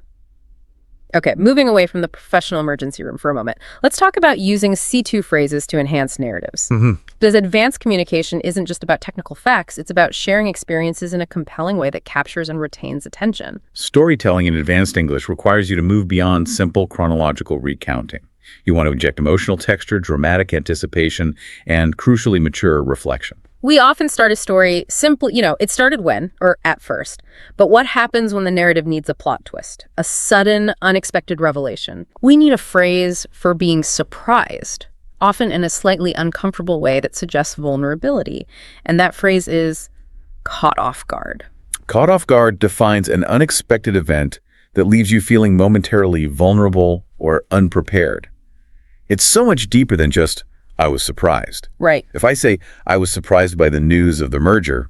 [SPEAKER 2] Okay, moving away from the professional emergency room for a moment, let's talk about using C2 phrases to enhance narratives. Because advanced communication isn't just about technical facts, it's about sharing experiences in a compelling way that captures and retains attention.
[SPEAKER 1] Storytelling in advanced English requires you to move beyond simple chronological recounting. You want to inject emotional texture, dramatic anticipation, and crucially mature reflection.
[SPEAKER 2] We often start a story simply, it started when, or at first. But what happens when the narrative needs a plot twist? A sudden, unexpected revelation. We need a phrase for being surprised, often in a slightly uncomfortable way that suggests vulnerability. And that phrase is caught off guard.
[SPEAKER 1] Caught off guard defines an unexpected event that leaves you feeling momentarily vulnerable or unprepared. It's so much deeper than just, I was surprised.
[SPEAKER 2] Right.
[SPEAKER 1] If I say, I was surprised by the news of the merger,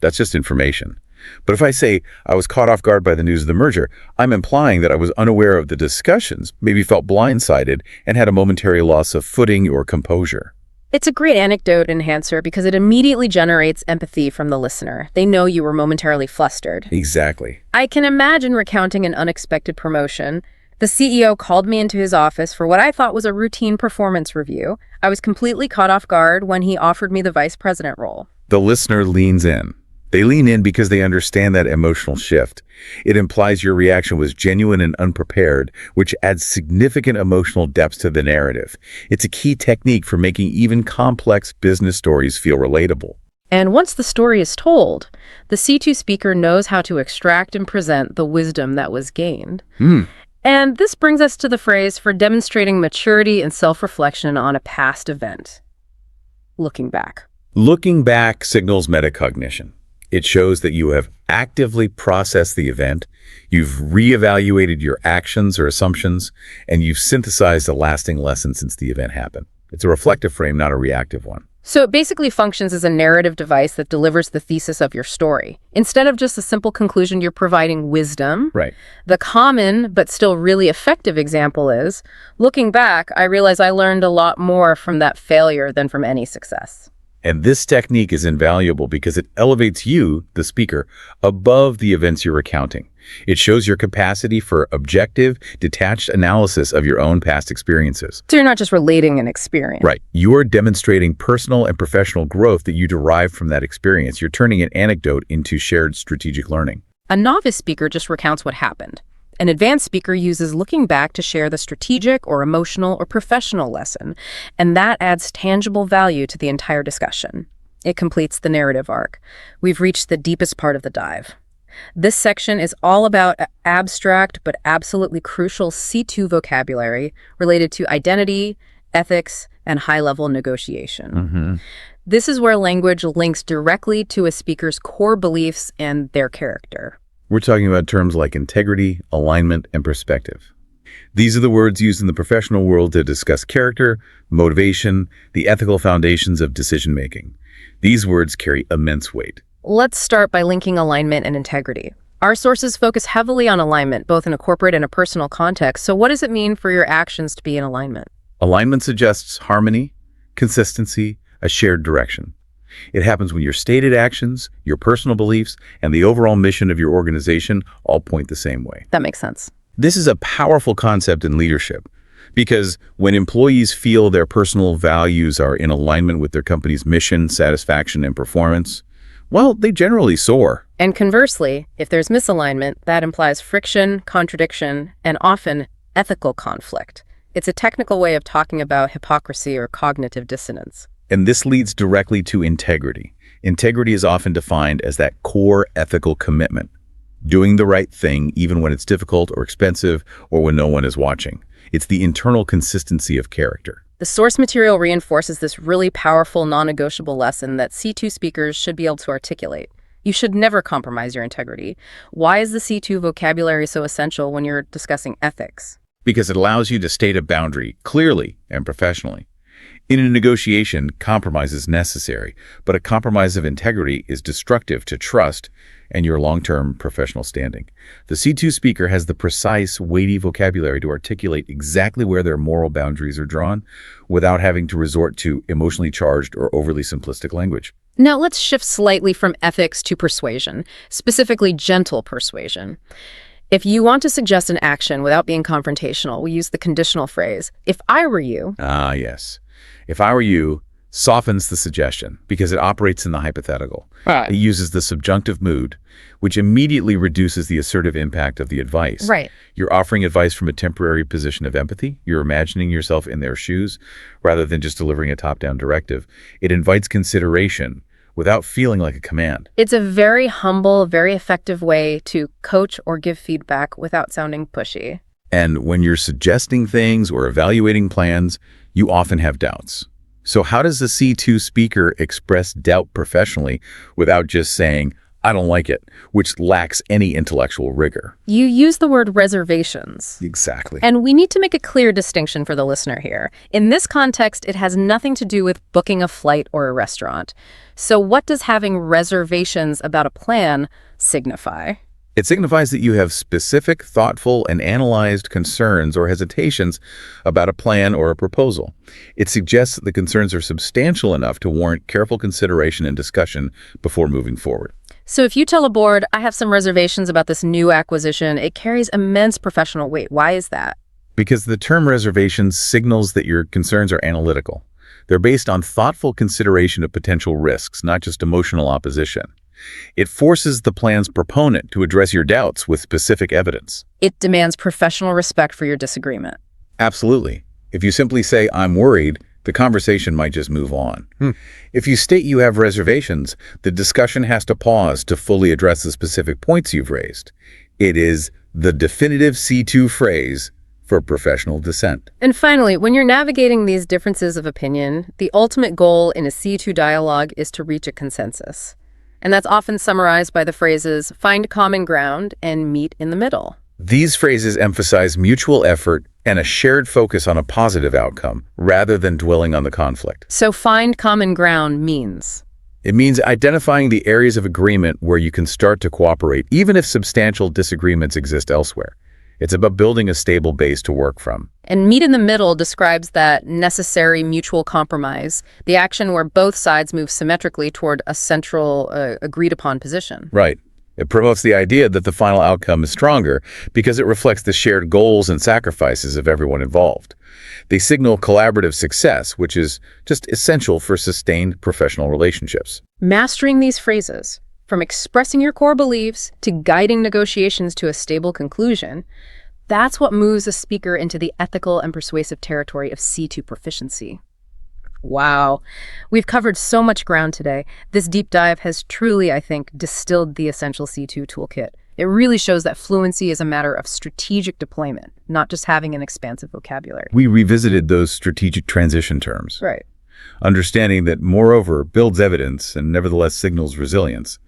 [SPEAKER 1] that's just information. But if I say, I was caught off guard by the news of the merger, I'm implying that I was unaware of the discussions, maybe felt blindsided, and had a momentary loss of footing or composure.
[SPEAKER 2] It's a great anecdote enhancer because it immediately generates empathy from the listener. They know you were momentarily flustered.
[SPEAKER 1] Exactly.
[SPEAKER 2] I can imagine recounting an unexpected promotion. The CEO called me into his office for what I thought was a routine performance review. I was completely caught off guard when he offered me the vice president role.
[SPEAKER 1] The listener leans in. They lean in because they understand that emotional shift. It implies your reaction was genuine and unprepared, which adds significant emotional depth to the narrative. It's a key technique for making even complex business stories feel relatable.
[SPEAKER 2] And once the story is told, the C2 speaker knows how to extract and present the wisdom that was gained. And this brings us to the phrase for demonstrating maturity and self-reflection on a past event. Looking back.
[SPEAKER 1] Looking back signals metacognition. It shows that you have actively processed the event, you've reevaluated your actions or assumptions, and you've synthesized a lasting lesson since the event happened. It's a reflective frame, not a reactive one.
[SPEAKER 2] So it basically functions as a narrative device that delivers the thesis of your story. Instead of just a simple conclusion, you're providing wisdom.
[SPEAKER 1] Right.
[SPEAKER 2] The common, but still really effective example is, looking back, I realize I learned a lot more from that failure than from any success.
[SPEAKER 1] And this technique is invaluable because it elevates you, the speaker, above the events you're recounting. It shows your capacity for objective, detached analysis of your own past experiences.
[SPEAKER 2] So you're not just relating an experience.
[SPEAKER 1] Right. You're demonstrating personal and professional growth that you derived from that experience. You're turning an anecdote into shared strategic learning.
[SPEAKER 2] A novice speaker just recounts what happened. An advanced speaker uses looking back to share the strategic or emotional or professional lesson, and that adds tangible value to the entire discussion. It completes the narrative arc. We've reached the deepest part of the dive. This section is all about abstract but absolutely crucial C2 vocabulary related to identity, ethics, and high-level negotiation. This is where language links directly to a speaker's core beliefs and their character.
[SPEAKER 1] We're talking about terms like integrity, alignment, and perspective. These are the words used in the professional world to discuss character, motivation, the ethical foundations of decision-making. These words carry immense weight.
[SPEAKER 2] Let's start by linking alignment and integrity. Our sources focus heavily on alignment, both in a corporate and a personal context. So what does it mean for your actions to be in alignment?
[SPEAKER 1] Alignment suggests harmony, consistency, a shared direction. It happens when your stated actions, your personal beliefs, and the overall mission of your organization all point the same way.
[SPEAKER 2] That makes sense.
[SPEAKER 1] This is a powerful concept in leadership because when employees feel their personal values are in alignment with their company's mission, satisfaction, and performance, well, they generally soar.
[SPEAKER 2] And conversely, if there's misalignment, that implies friction, contradiction, and often ethical conflict. It's a technical way of talking about hypocrisy or cognitive dissonance.
[SPEAKER 1] And this leads directly to integrity. Integrity is often defined as that core ethical commitment, doing the right thing even when it's difficult or expensive or when no one is watching. It's the internal consistency of character.
[SPEAKER 2] The source material reinforces this really powerful, non-negotiable lesson that C2 speakers should be able to articulate. You should never compromise your integrity. Why is the C2 vocabulary so essential when you're discussing ethics?
[SPEAKER 1] Because it allows you to state a boundary clearly and professionally. In a negotiation, compromise is necessary, but a compromise of integrity is destructive to trust and your long-term professional standing. The C2 speaker has the precise, weighty vocabulary to articulate exactly where their moral boundaries are drawn without having to resort to emotionally charged or overly simplistic language.
[SPEAKER 2] Now let's shift slightly from ethics to persuasion, specifically gentle persuasion. If you want to suggest an action without being confrontational, we use the conditional phrase, "If I were you."
[SPEAKER 1] Ah, yes. If I were you softens the suggestion because it operates in the hypothetical.
[SPEAKER 2] Right.
[SPEAKER 1] It uses the subjunctive mood, which immediately reduces the assertive impact of the advice.
[SPEAKER 2] Right.
[SPEAKER 1] You're offering advice from a temporary position of empathy. You're imagining yourself in their shoes rather than just delivering a top-down directive. It invites consideration without feeling like a command.
[SPEAKER 2] It's a very humble, very effective way to coach or give feedback without sounding pushy.
[SPEAKER 1] And when you're suggesting things or evaluating plans, you often have doubts. So how does the C2 speaker express doubt professionally without just saying, "I don't like it," which lacks any intellectual rigor?
[SPEAKER 2] You use the word reservations.
[SPEAKER 1] Exactly.
[SPEAKER 2] And we need to make a clear distinction for the listener here. In this context, it has nothing to do with booking a flight or a restaurant. So what does having reservations about a plan signify?
[SPEAKER 1] It signifies that you have specific, thoughtful, and analyzed concerns or hesitations about a plan or a proposal. It suggests that the concerns are substantial enough to warrant careful consideration and discussion before moving forward.
[SPEAKER 2] So if you tell a board, "I have some reservations about this new acquisition," it carries immense professional weight. Why is that?
[SPEAKER 1] Because the term reservations signals that your concerns are analytical. They're based on thoughtful consideration of potential risks, not just emotional opposition. It forces the plan's proponent to address your doubts with specific evidence.
[SPEAKER 2] It demands professional respect for your disagreement.
[SPEAKER 1] Absolutely. If you simply say, "I'm worried," the conversation might just move on. If you state you have reservations, the discussion has to pause to fully address the specific points you've raised. It is the definitive C2 phrase for professional dissent.
[SPEAKER 2] And finally, when you're navigating these differences of opinion, the ultimate goal in a C2 dialogue is to reach a consensus. And that's often summarized by the phrases, "find common ground" and "meet in the middle."
[SPEAKER 1] These phrases emphasize mutual effort and a shared focus on a positive outcome rather than dwelling on the conflict.
[SPEAKER 2] So find common ground means?
[SPEAKER 1] It means identifying the areas of agreement where you can start to cooperate, even if substantial disagreements exist elsewhere. It's about building a stable base to work from.
[SPEAKER 2] And meet in the middle describes that necessary mutual compromise, the action where both sides move symmetrically toward a central, agreed-upon position.
[SPEAKER 1] Right. It promotes the idea that the final outcome is stronger because it reflects the shared goals and sacrifices of everyone involved. They signal collaborative success, which is just essential for sustained professional relationships.
[SPEAKER 2] Mastering these phrases, from expressing your core beliefs to guiding negotiations to a stable conclusion, that's what moves a speaker into the ethical and persuasive territory of C2 proficiency. Wow. We've covered so much ground today. This deep dive has truly, I think, distilled the essential C2 toolkit. It really shows that fluency is a matter of strategic deployment, not just having an expansive vocabulary.
[SPEAKER 1] We revisited those strategic transition terms.
[SPEAKER 2] Right.
[SPEAKER 1] Understanding that, moreover, builds evidence and nevertheless signals resilience.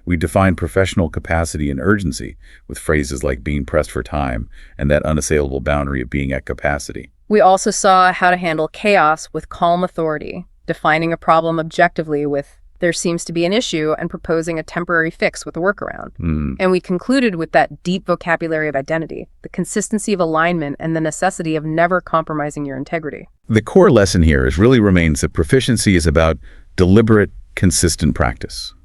[SPEAKER 1] We define professional capacity and urgency with phrases like being pressed for time and that unassailable boundary of being at capacity.
[SPEAKER 2] We also saw how to handle chaos with calm authority, defining a problem objectively with there seems to be an issue and proposing a temporary fix with a workaround. And we concluded with that deep vocabulary of identity, the consistency of alignment, and the necessity of never compromising your integrity.
[SPEAKER 1] The core lesson here really remains that proficiency is about deliberate, consistent practice.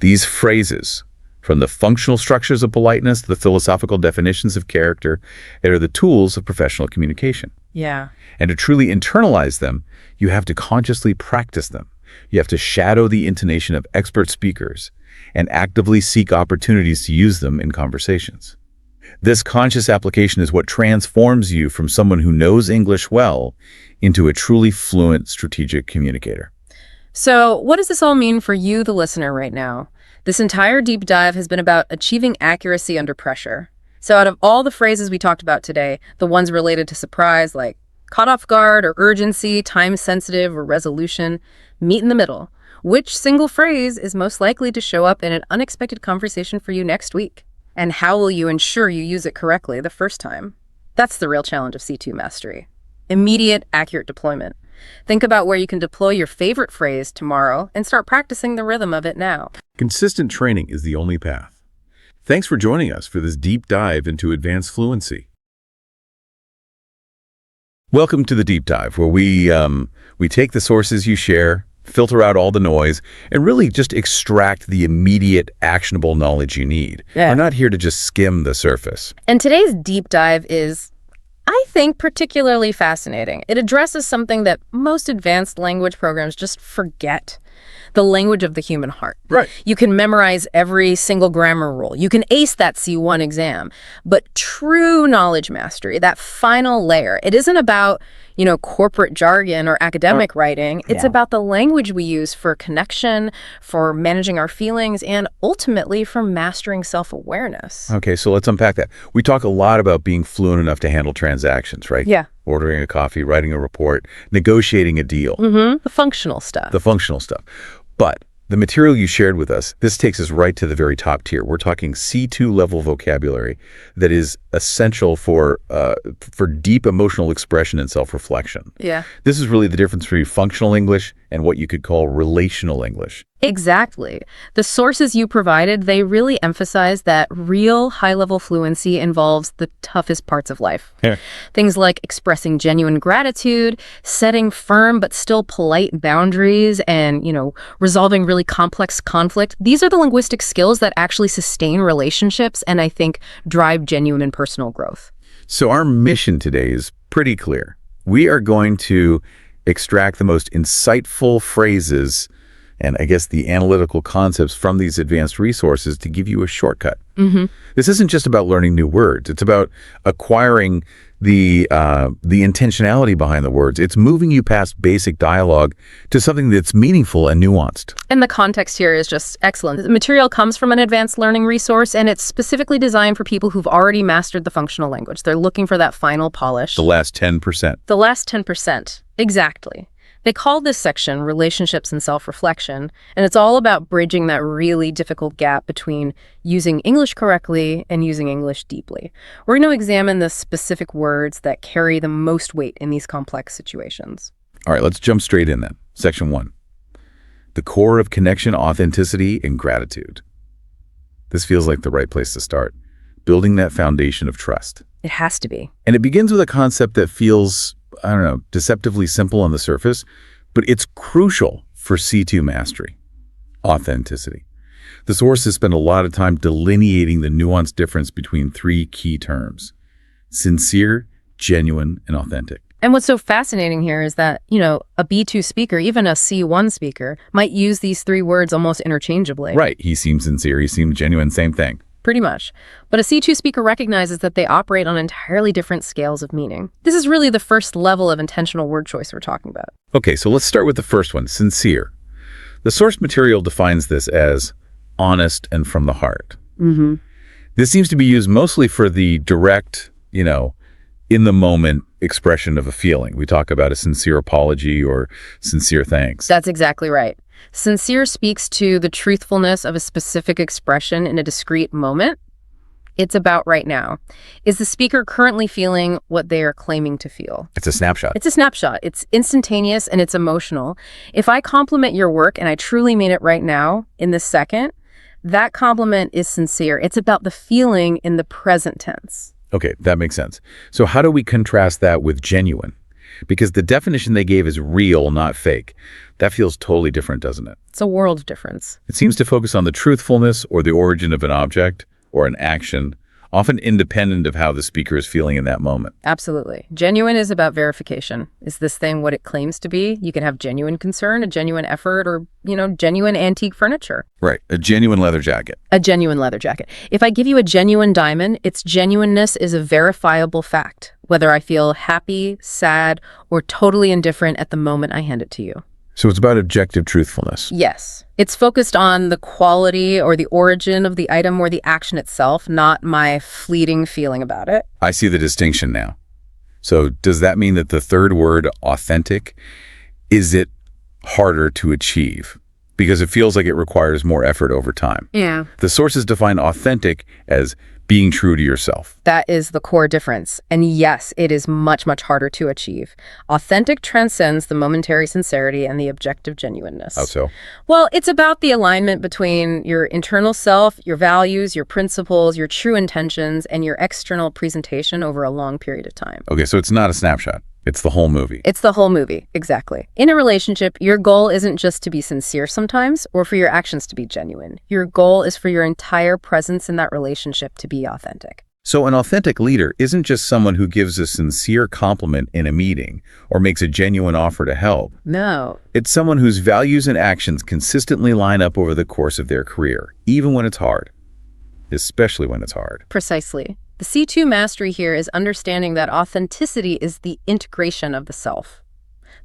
[SPEAKER 1] These phrases, from the functional structures of politeness to the philosophical definitions of character, are the tools of professional communication.
[SPEAKER 2] Yeah.
[SPEAKER 1] And to truly internalize them, you have to consciously practice them. You have to shadow the intonation of expert speakers and actively seek opportunities to use them in conversations. This conscious application is what transforms you from someone who knows English well into a truly fluent strategic communicator.
[SPEAKER 2] So what does this all mean for you, the listener, right now? This entire deep dive has been about achieving accuracy under pressure. So out of all the phrases we talked about today, the ones related to surprise, like caught off guard or urgency, time sensitive or resolution, meet in the middle. Which single phrase is most likely to show up in an unexpected conversation for you next week? And how will you ensure you use it correctly the first time? That's the real challenge of C2 mastery. Immediate, accurate deployment. Think about where you can deploy your favorite phrase tomorrow and start practicing the rhythm of it now.
[SPEAKER 1] Consistent training is the only path. Thanks for joining us for this deep dive into advanced fluency. Welcome to the deep dive, where we take the sources you share, filter out all the noise, and really just extract the immediate, actionable knowledge you need.
[SPEAKER 2] Yeah.
[SPEAKER 1] We're not here to just skim the surface.
[SPEAKER 2] And today's deep dive is, I think, particularly fascinating. It addresses something that most advanced language programs just forget. The language of the human heart.
[SPEAKER 1] Right.
[SPEAKER 2] You can memorize every single grammar rule. You can ace that C1 exam. But true knowledge mastery, that final layer, it isn't about, corporate jargon or academic writing. It's about the language we use for connection, for managing our feelings, and ultimately for mastering self-awareness.
[SPEAKER 1] Okay, so let's unpack that. We talk a lot about being fluent enough to handle transactions, right?
[SPEAKER 2] Yeah.
[SPEAKER 1] Ordering a coffee, writing a report, negotiating a deal.
[SPEAKER 2] The functional stuff.
[SPEAKER 1] The functional stuff. But the material you shared with us, this takes us right to the very top tier. We're talking C2 level vocabulary that is essential for deep emotional expression and self-reflection.
[SPEAKER 2] Yeah.
[SPEAKER 1] This is really the difference between functional English and what you could call relational English.
[SPEAKER 2] Exactly. The sources you provided, they really emphasize that real high-level fluency involves the toughest parts of life.
[SPEAKER 1] Yeah.
[SPEAKER 2] Things like expressing genuine gratitude, setting firm but still polite boundaries, and, resolving really complex conflict. These are the linguistic skills that actually sustain relationships and I think drive genuine and personal growth.
[SPEAKER 1] So our mission today is pretty clear. We are going to extract the most insightful phrases and I guess the analytical concepts from these advanced resources to give you a shortcut. This isn't just about learning new words. It's about acquiring the intentionality behind the words. It's moving you past basic dialogue to something that's meaningful and nuanced.
[SPEAKER 2] And the context here is just excellent. The material comes from an advanced learning resource, and it's specifically designed for people who've already mastered the functional language. They're looking for that final polish.
[SPEAKER 1] The last 10%.
[SPEAKER 2] The last 10%. Exactly. They call this section Relationships and Self-Reflection, and it's all about bridging that really difficult gap between using English correctly and using English deeply. We're going to examine the specific words that carry the most weight in these complex situations.
[SPEAKER 1] All right, let's jump straight in then. Section 1. The core of connection, authenticity, and gratitude. This feels like the right place to start. Building that foundation of trust.
[SPEAKER 2] It has to be.
[SPEAKER 1] And it begins with a concept that feels, deceptively simple on the surface, but it's crucial for C2 mastery. Authenticity. The sources spend a lot of time delineating the nuanced difference between three key terms: sincere, genuine, and authentic.
[SPEAKER 2] And what's so fascinating here is that, a B2 speaker, even a C1 speaker, might use these three words almost interchangeably.
[SPEAKER 1] Right. He seems sincere, he seems genuine, same thing.
[SPEAKER 2] Pretty much. But a C2 speaker recognizes that they operate on entirely different scales of meaning. This is really the first level of intentional word choice we're talking about.
[SPEAKER 1] Okay, so let's start with the first one, sincere. The source material defines this as honest and from the heart. This seems to be used mostly for the direct, in-the-moment expression of a feeling. We talk about a sincere apology or sincere thanks.
[SPEAKER 2] That's exactly right. Sincere speaks to the truthfulness of a specific expression in a discrete moment. It's about right now. Is the speaker currently feeling what they are claiming to feel?
[SPEAKER 1] It's a snapshot.
[SPEAKER 2] It's a snapshot. It's instantaneous and it's emotional. If I compliment your work and I truly mean it right now, in this second, that compliment is sincere. It's about the feeling in the present tense.
[SPEAKER 1] Okay, that makes sense. So how do we contrast that with genuine? Because the definition they gave is real, not fake. That feels totally different, doesn't it?
[SPEAKER 2] It's a world difference.
[SPEAKER 1] It seems to focus on the truthfulness or the origin of an object or an action, often independent of how the speaker is feeling in that moment.
[SPEAKER 2] Absolutely. Genuine is about verification. Is this thing what it claims to be? You can have genuine concern, a genuine effort, or, genuine antique furniture.
[SPEAKER 1] Right. A genuine leather jacket.
[SPEAKER 2] A genuine leather jacket. If I give you a genuine diamond, its genuineness is a verifiable fact, whether I feel happy, sad, or totally indifferent at the moment I hand it to you.
[SPEAKER 1] So it's about objective truthfulness.
[SPEAKER 2] Yes. It's focused on the quality or the origin of the item or the action itself, not my fleeting feeling about it.
[SPEAKER 1] I see the distinction now. So does that mean that the third word, authentic, is it harder to achieve? Because it feels like it requires more effort over time.
[SPEAKER 2] Yeah.
[SPEAKER 1] The sources define authentic as being true to yourself.
[SPEAKER 2] That is the core difference. And yes, it is much, much harder to achieve. Authentic transcends the momentary sincerity and the objective genuineness.
[SPEAKER 1] How so?
[SPEAKER 2] Well, it's about the alignment between your internal self, your values, your principles, your true intentions, and your external presentation over a long period of time.
[SPEAKER 1] Okay, so it's not a snapshot. It's the whole movie.
[SPEAKER 2] It's the whole movie, exactly. In a relationship, your goal isn't just to be sincere sometimes or for your actions to be genuine. Your goal is for your entire presence in that relationship to be authentic.
[SPEAKER 1] So an authentic leader isn't just someone who gives a sincere compliment in a meeting or makes a genuine offer to help.
[SPEAKER 2] No.
[SPEAKER 1] It's someone whose values and actions consistently line up over the course of their career, even when it's hard. Especially when it's hard.
[SPEAKER 2] Precisely. The C2 mastery here is understanding that authenticity is the integration of the self.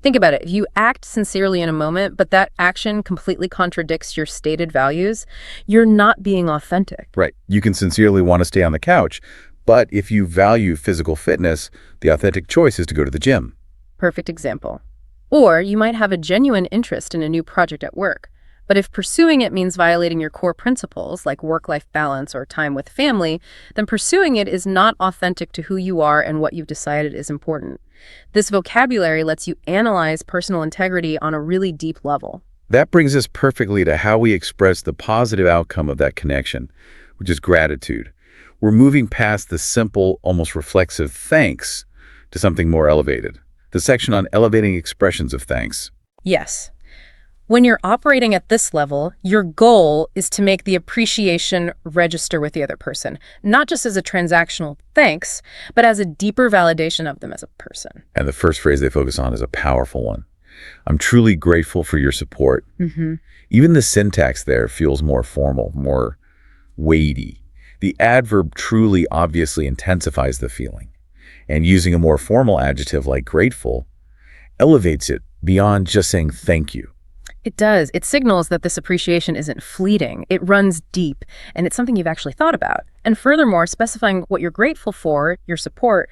[SPEAKER 2] Think about it. If you act sincerely in a moment, but that action completely contradicts your stated values, you're not being authentic.
[SPEAKER 1] Right. You can sincerely want to stay on the couch, but if you value physical fitness, the authentic choice is to go to the gym.
[SPEAKER 2] Perfect example. Or you might have a genuine interest in a new project at work, but if pursuing it means violating your core principles, like work-life balance or time with family, then pursuing it is not authentic to who you are and what you've decided is important. This vocabulary lets you analyze personal integrity on a really deep level.
[SPEAKER 1] That brings us perfectly to how we express the positive outcome of that connection, which is gratitude. We're moving past the simple, almost reflexive thanks to something more elevated. The section on elevating expressions of thanks.
[SPEAKER 2] Yes. When you're operating at this level, your goal is to make the appreciation register with the other person, not just as a transactional thanks, but as a deeper validation of them as a person.
[SPEAKER 1] And the first phrase they focus on is a powerful one. I'm truly grateful for your support. Even the syntax there feels more formal, more weighty. The adverb truly obviously intensifies the feeling. And using a more formal adjective like grateful elevates it beyond just saying thank you.
[SPEAKER 2] It does. It signals that this appreciation isn't fleeting. It runs deep, and it's something you've actually thought about. And furthermore, specifying what you're grateful for, your support,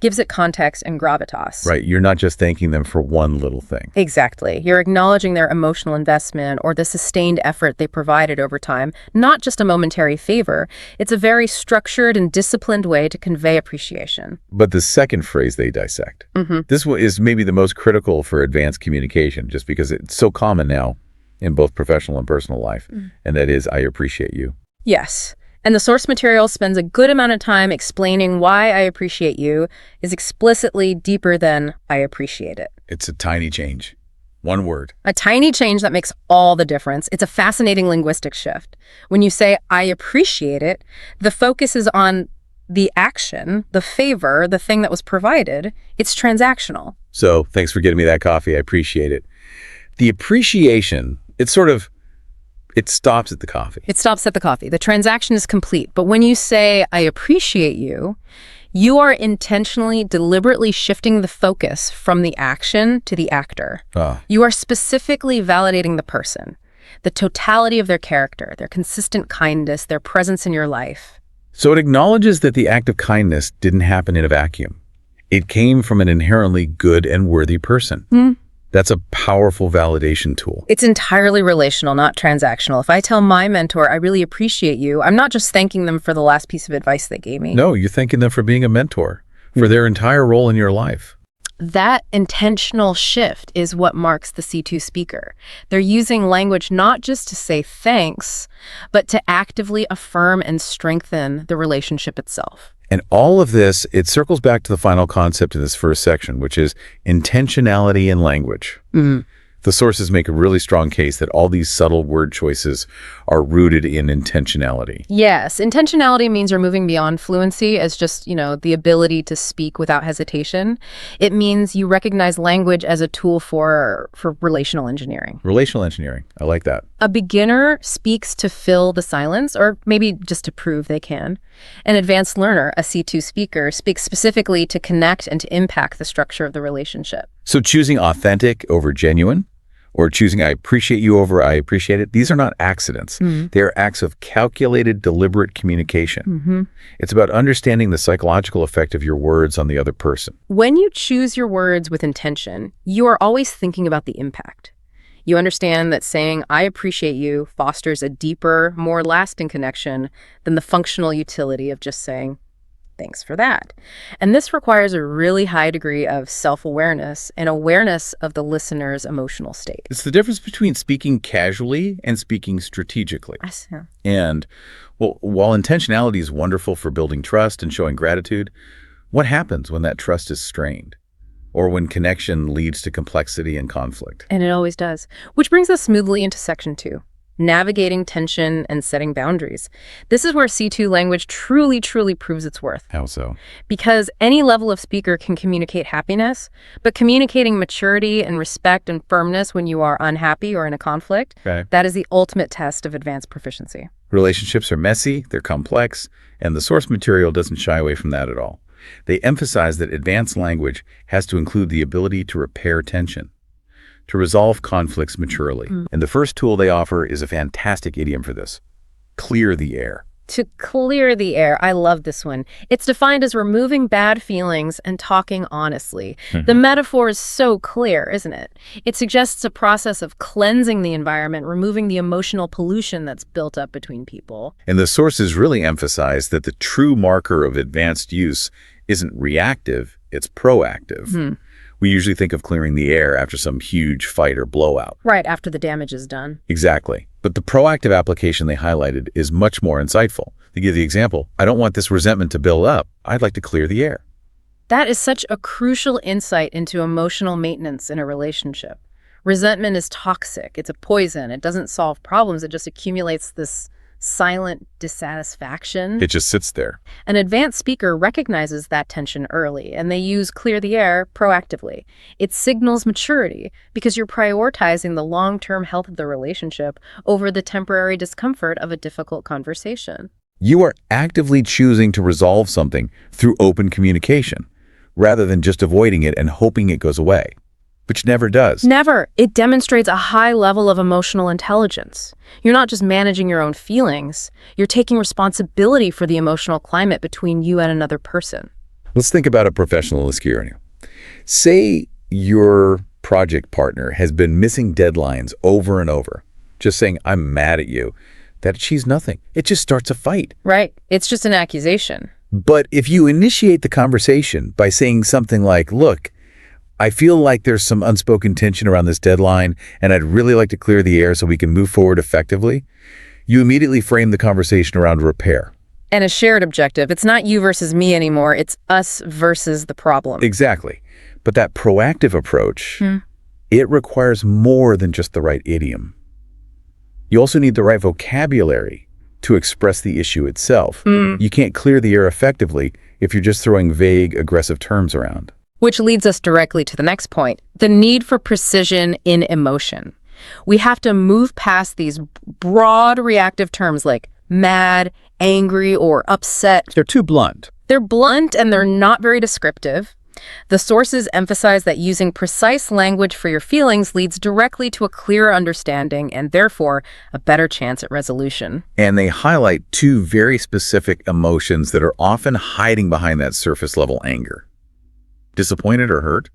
[SPEAKER 2] gives it context and gravitas.
[SPEAKER 1] Right. You're not just thanking them for one little thing.
[SPEAKER 2] Exactly. You're acknowledging their emotional investment or the sustained effort they provided over time, not just a momentary favor. It's a very structured and disciplined way to convey appreciation.
[SPEAKER 1] But the second phrase they dissect, this one is maybe the most critical for advanced communication, just because it's so common now in both professional and personal life, and that is, I appreciate you.
[SPEAKER 2] Yes. And the source material spends a good amount of time explaining why I appreciate you is explicitly deeper than I appreciate it.
[SPEAKER 1] It's a tiny change. One word.
[SPEAKER 2] A tiny change that makes all the difference. It's a fascinating linguistic shift. When you say I appreciate it, the focus is on the action, the favor, the thing that was provided. It's transactional.
[SPEAKER 1] So thanks for getting me that coffee. I appreciate it. The appreciation, it stops at the coffee.
[SPEAKER 2] It stops at the coffee. The transaction is complete. But when you say, I appreciate you, you are intentionally, deliberately shifting the focus from the action to the actor. You are specifically validating the person, the totality of their character, their consistent kindness, their presence in your life.
[SPEAKER 1] So it acknowledges that the act of kindness didn't happen in a vacuum. It came from an inherently good and worthy person. That's a powerful validation tool.
[SPEAKER 2] It's entirely relational, not transactional. If I tell my mentor, I really appreciate you, I'm not just thanking them for the last piece of advice they gave me.
[SPEAKER 1] No, you're thanking them for being a mentor, for their entire role in your life.
[SPEAKER 2] That intentional shift is what marks the C2 speaker. They're using language not just to say thanks, but to actively affirm and strengthen the relationship itself.
[SPEAKER 1] And all of this, it circles back to the final concept in this first section, which is intentionality in language. The sources make a really strong case that all these subtle word choices are rooted in intentionality.
[SPEAKER 2] Yes, intentionality means you're moving beyond fluency as just, the ability to speak without hesitation. It means you recognize language as a tool for relational engineering.
[SPEAKER 1] Relational engineering, I like that.
[SPEAKER 2] A beginner speaks to fill the silence, or maybe just to prove they can. An advanced learner, a C2 speaker, speaks specifically to connect and to impact the structure of the relationship.
[SPEAKER 1] So choosing authentic over genuine, or choosing I appreciate you over I appreciate it, these are not accidents. They are acts of calculated, deliberate communication. It's about understanding the psychological effect of your words on the other person.
[SPEAKER 2] When you choose your words with intention, you are always thinking about the impact. You understand that saying, I appreciate you, fosters a deeper, more lasting connection than the functional utility of just saying, thanks for that. And this requires a really high degree of self-awareness and awareness of the listener's emotional state.
[SPEAKER 1] It's the difference between speaking casually and speaking strategically.
[SPEAKER 2] I see.
[SPEAKER 1] And while intentionality is wonderful for building trust and showing gratitude, what happens when that trust is strained? Or when connection leads to complexity and conflict?
[SPEAKER 2] And it always does. Which brings us smoothly into section 2. Navigating tension and setting boundaries. This is where C2 language truly proves its worth.
[SPEAKER 1] How so?
[SPEAKER 2] Because any level of speaker can communicate happiness, but communicating maturity and respect and firmness when you are unhappy or in a conflict, that is the ultimate test of advanced proficiency.
[SPEAKER 1] Relationships are messy, they're complex, and the source material doesn't shy away from that at all. They emphasize that advanced language has to include the ability to repair tension, to resolve conflicts maturely. And the first tool they offer is a fantastic idiom for this: clear the air.
[SPEAKER 2] To clear the air. I love this one. It's defined as removing bad feelings and talking honestly. The metaphor is so clear, isn't it? It suggests a process of cleansing the environment, removing the emotional pollution that's built up between people.
[SPEAKER 1] And the sources really emphasize that the true marker of advanced use isn't reactive, it's proactive. We usually think of clearing the air after some huge fight or blowout.
[SPEAKER 2] Right, after the damage is done.
[SPEAKER 1] Exactly. But the proactive application they highlighted is much more insightful. They give the example, I don't want this resentment to build up. I'd like to clear the air.
[SPEAKER 2] That is such a crucial insight into emotional maintenance in a relationship. Resentment is toxic. It's a poison. It doesn't solve problems. It just accumulates this silent dissatisfaction.
[SPEAKER 1] It just sits there.
[SPEAKER 2] An advanced speaker recognizes that tension early, and they use clear the air proactively. It signals maturity because you're prioritizing the long-term health of the relationship over the temporary discomfort of a difficult conversation.
[SPEAKER 1] You are actively choosing to resolve something through open communication, rather than just avoiding it and hoping it goes away, which never does.
[SPEAKER 2] Never. It demonstrates a high level of emotional intelligence. You're not just managing your own feelings, you're taking responsibility for the emotional climate between you and another person.
[SPEAKER 1] Let's think about a professional here. Say your project partner has been missing deadlines over and over, just saying, I'm mad at you. That achieves nothing. It just starts a fight.
[SPEAKER 2] Right. It's just an accusation.
[SPEAKER 1] But if you initiate the conversation by saying something like, look, I feel like there's some unspoken tension around this deadline, and I'd really like to clear the air so we can move forward effectively, you immediately frame the conversation around repair.
[SPEAKER 2] And a shared objective. It's not you versus me anymore. It's us versus the problem.
[SPEAKER 1] Exactly. But that proactive approach, it requires more than just the right idiom. You also need the right vocabulary to express the issue itself. You can't clear the air effectively if you're just throwing vague, aggressive terms around.
[SPEAKER 2] Which leads us directly to the next point, the need for precision in emotion. We have to move past these broad reactive terms like mad, angry, or upset.
[SPEAKER 1] They're too blunt.
[SPEAKER 2] They're blunt and they're not very descriptive. The sources emphasize that using precise language for your feelings leads directly to a clearer understanding and therefore a better chance at resolution.
[SPEAKER 1] And they highlight two very specific emotions that are often hiding behind that surface level anger. Disappointed or hurt?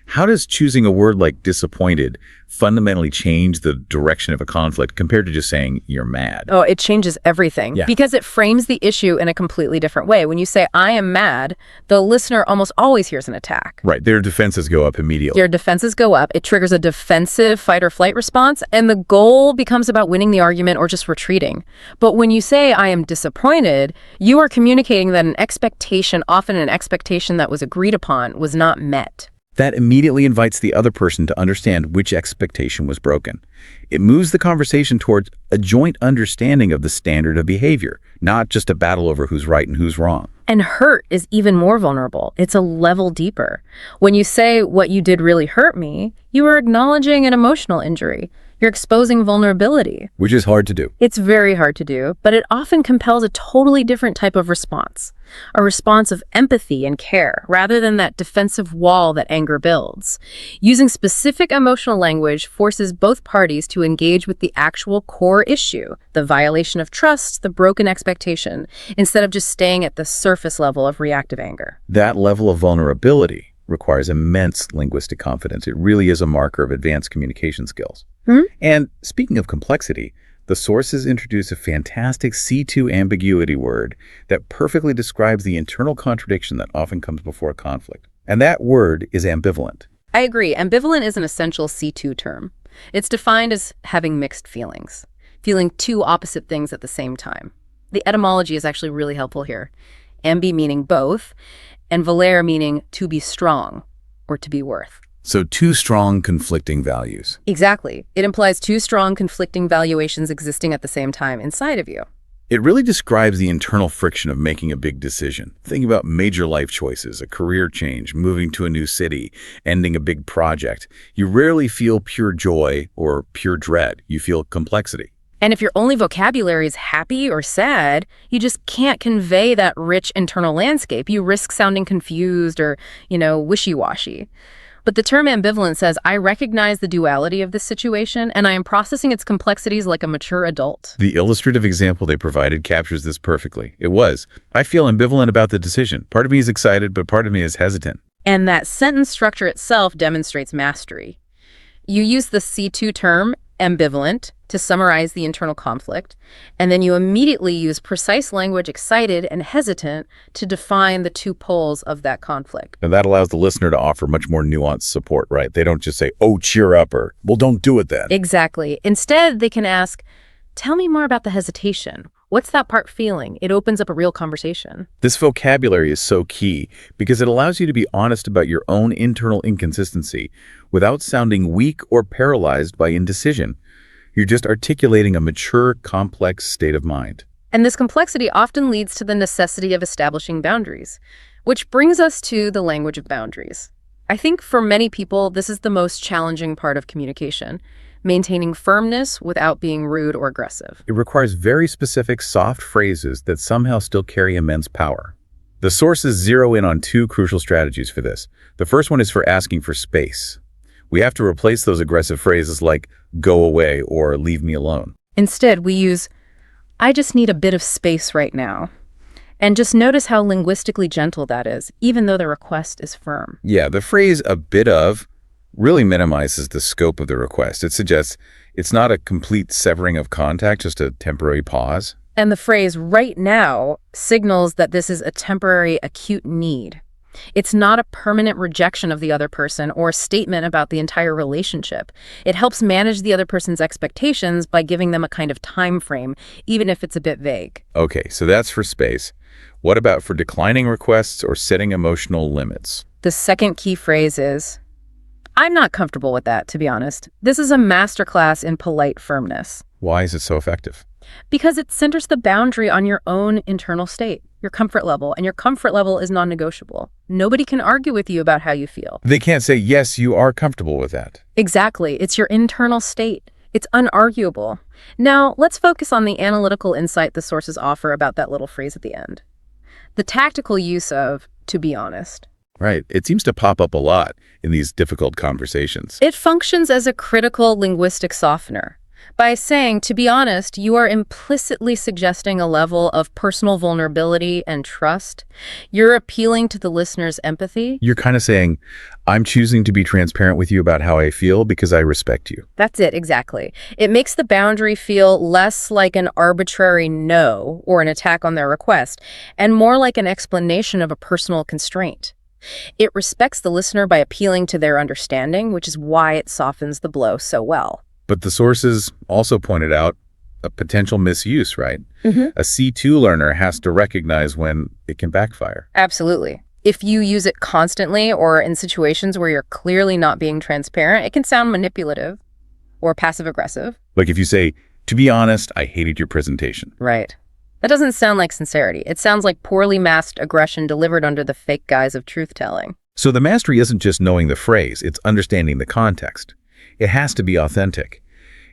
[SPEAKER 1] How does choosing a word like disappointed fundamentally change the direction of a conflict compared to just saying you're mad?
[SPEAKER 2] Oh, it changes everything
[SPEAKER 1] Yeah.
[SPEAKER 2] because it frames the issue in a completely different way. When you say, I am mad, the listener almost always hears an attack.
[SPEAKER 1] Right. Their defenses go up immediately.
[SPEAKER 2] Your defenses go up, it triggers a defensive fight or flight response, and the goal becomes about winning the argument or just retreating. But when you say, I am disappointed, you are communicating that an expectation, often an expectation that was agreed upon, was not met.
[SPEAKER 1] That immediately invites the other person to understand which expectation was broken. It moves the conversation towards a joint understanding of the standard of behavior, not just a battle over who's right and who's wrong.
[SPEAKER 2] And hurt is even more vulnerable. It's a level deeper. When you say what you did really hurt me, you are acknowledging an emotional injury. You're exposing vulnerability.
[SPEAKER 1] Which is hard to do.
[SPEAKER 2] It's very hard to do, but it often compels a totally different type of response. A response of empathy and care, rather than that defensive wall that anger builds. Using specific emotional language forces both parties to engage with the actual core issue, the violation of trust, the broken expectation, instead of just staying at the surface level of reactive anger.
[SPEAKER 1] That level of vulnerability requires immense linguistic confidence. It really is a marker of advanced communication skills. And speaking of complexity, the sources introduce a fantastic C2 ambiguity word that perfectly describes the internal contradiction that often comes before a conflict. And that word is ambivalent.
[SPEAKER 2] I agree. Ambivalent is an essential C2 term. It's defined as having mixed feelings, feeling two opposite things at the same time. The etymology is actually really helpful here. Ambi meaning both, and valere meaning to be strong or to be worth.
[SPEAKER 1] So two strong conflicting values.
[SPEAKER 2] Exactly. It implies two strong conflicting valuations existing at the same time inside of you.
[SPEAKER 1] It really describes the internal friction of making a big decision. Think about major life choices, a career change, moving to a new city, ending a big project. You rarely feel pure joy or pure dread. You feel complexity.
[SPEAKER 2] And if your only vocabulary is happy or sad, you just can't convey that rich internal landscape. You risk sounding confused or, wishy-washy. But the term ambivalent says, I recognize the duality of this situation, and I am processing its complexities like a mature adult.
[SPEAKER 1] The illustrative example they provided captures this perfectly. It was, I feel ambivalent about the decision. Part of me is excited, but part of me is hesitant.
[SPEAKER 2] And that sentence structure itself demonstrates mastery. You use the C2 term, ambivalent, to summarize the internal conflict, and then you immediately use precise language, excited and hesitant, to define the two poles of that conflict.
[SPEAKER 1] And that allows the listener to offer much more nuanced support, right? They don't just say, oh, cheer up, or, well, don't do it then.
[SPEAKER 2] Exactly. Instead, they can ask, tell me more about the hesitation. What's that part feeling? It opens up a real conversation.
[SPEAKER 1] This vocabulary is so key because it allows you to be honest about your own internal inconsistency without sounding weak or paralyzed by indecision. You're just articulating a mature, complex state of mind.
[SPEAKER 2] And this complexity often leads to the necessity of establishing boundaries, which brings us to the language of boundaries. I think for many people, this is the most challenging part of communication, maintaining firmness without being rude or aggressive.
[SPEAKER 1] It requires very specific, soft phrases that somehow still carry immense power. The sources zero in on two crucial strategies for this. The first one is for asking for space. We have to replace those aggressive phrases like go away or leave me alone.
[SPEAKER 2] Instead, we use, I just need a bit of space right now. And just notice how linguistically gentle that is, even though the request is firm.
[SPEAKER 1] Yeah, the phrase a bit of really minimizes the scope of the request. It suggests it's not a complete severing of contact, just a temporary pause.
[SPEAKER 2] And the phrase right now signals that this is a temporary acute need. It's not a permanent rejection of the other person or a statement about the entire relationship. It helps manage the other person's expectations by giving them a kind of time frame, even if it's a bit vague.
[SPEAKER 1] Okay, so that's for space. What about for declining requests or setting emotional limits?
[SPEAKER 2] The second key phrase is, I'm not comfortable with that, to be honest. This is a masterclass in polite firmness.
[SPEAKER 1] Why is it so effective?
[SPEAKER 2] Because it centers the boundary on your own internal state, your comfort level, and your comfort level is non-negotiable. Nobody can argue with you about how you feel.
[SPEAKER 1] They can't say, yes, you are comfortable with that.
[SPEAKER 2] Exactly. It's your internal state. It's unarguable. Now, let's focus on the analytical insight the sources offer about that little phrase at the end. The tactical use of, to be honest.
[SPEAKER 1] Right. It seems to pop up a lot in these difficult conversations.
[SPEAKER 2] It functions as a critical linguistic softener. By saying, to be honest, you are implicitly suggesting a level of personal vulnerability and trust. You're appealing to the listener's empathy.
[SPEAKER 1] You're kind of saying, I'm choosing to be transparent with you about how I feel because I respect you.
[SPEAKER 2] That's it, exactly. It makes the boundary feel less like an arbitrary no or an attack on their request, and more like an explanation of a personal constraint. It respects the listener by appealing to their understanding, which is why it softens the blow so well.
[SPEAKER 1] But the sources also pointed out a potential misuse, right? A C2 learner has to recognize when it can backfire.
[SPEAKER 2] Absolutely. If you use it constantly or in situations where you're clearly not being transparent, it can sound manipulative or passive-aggressive.
[SPEAKER 1] Like if you say, to be honest, I hated your presentation.
[SPEAKER 2] Right. That doesn't sound like sincerity. It sounds like poorly masked aggression delivered under the fake guise of truth-telling.
[SPEAKER 1] So the mastery isn't just knowing the phrase, it's understanding the context. It has to be authentic.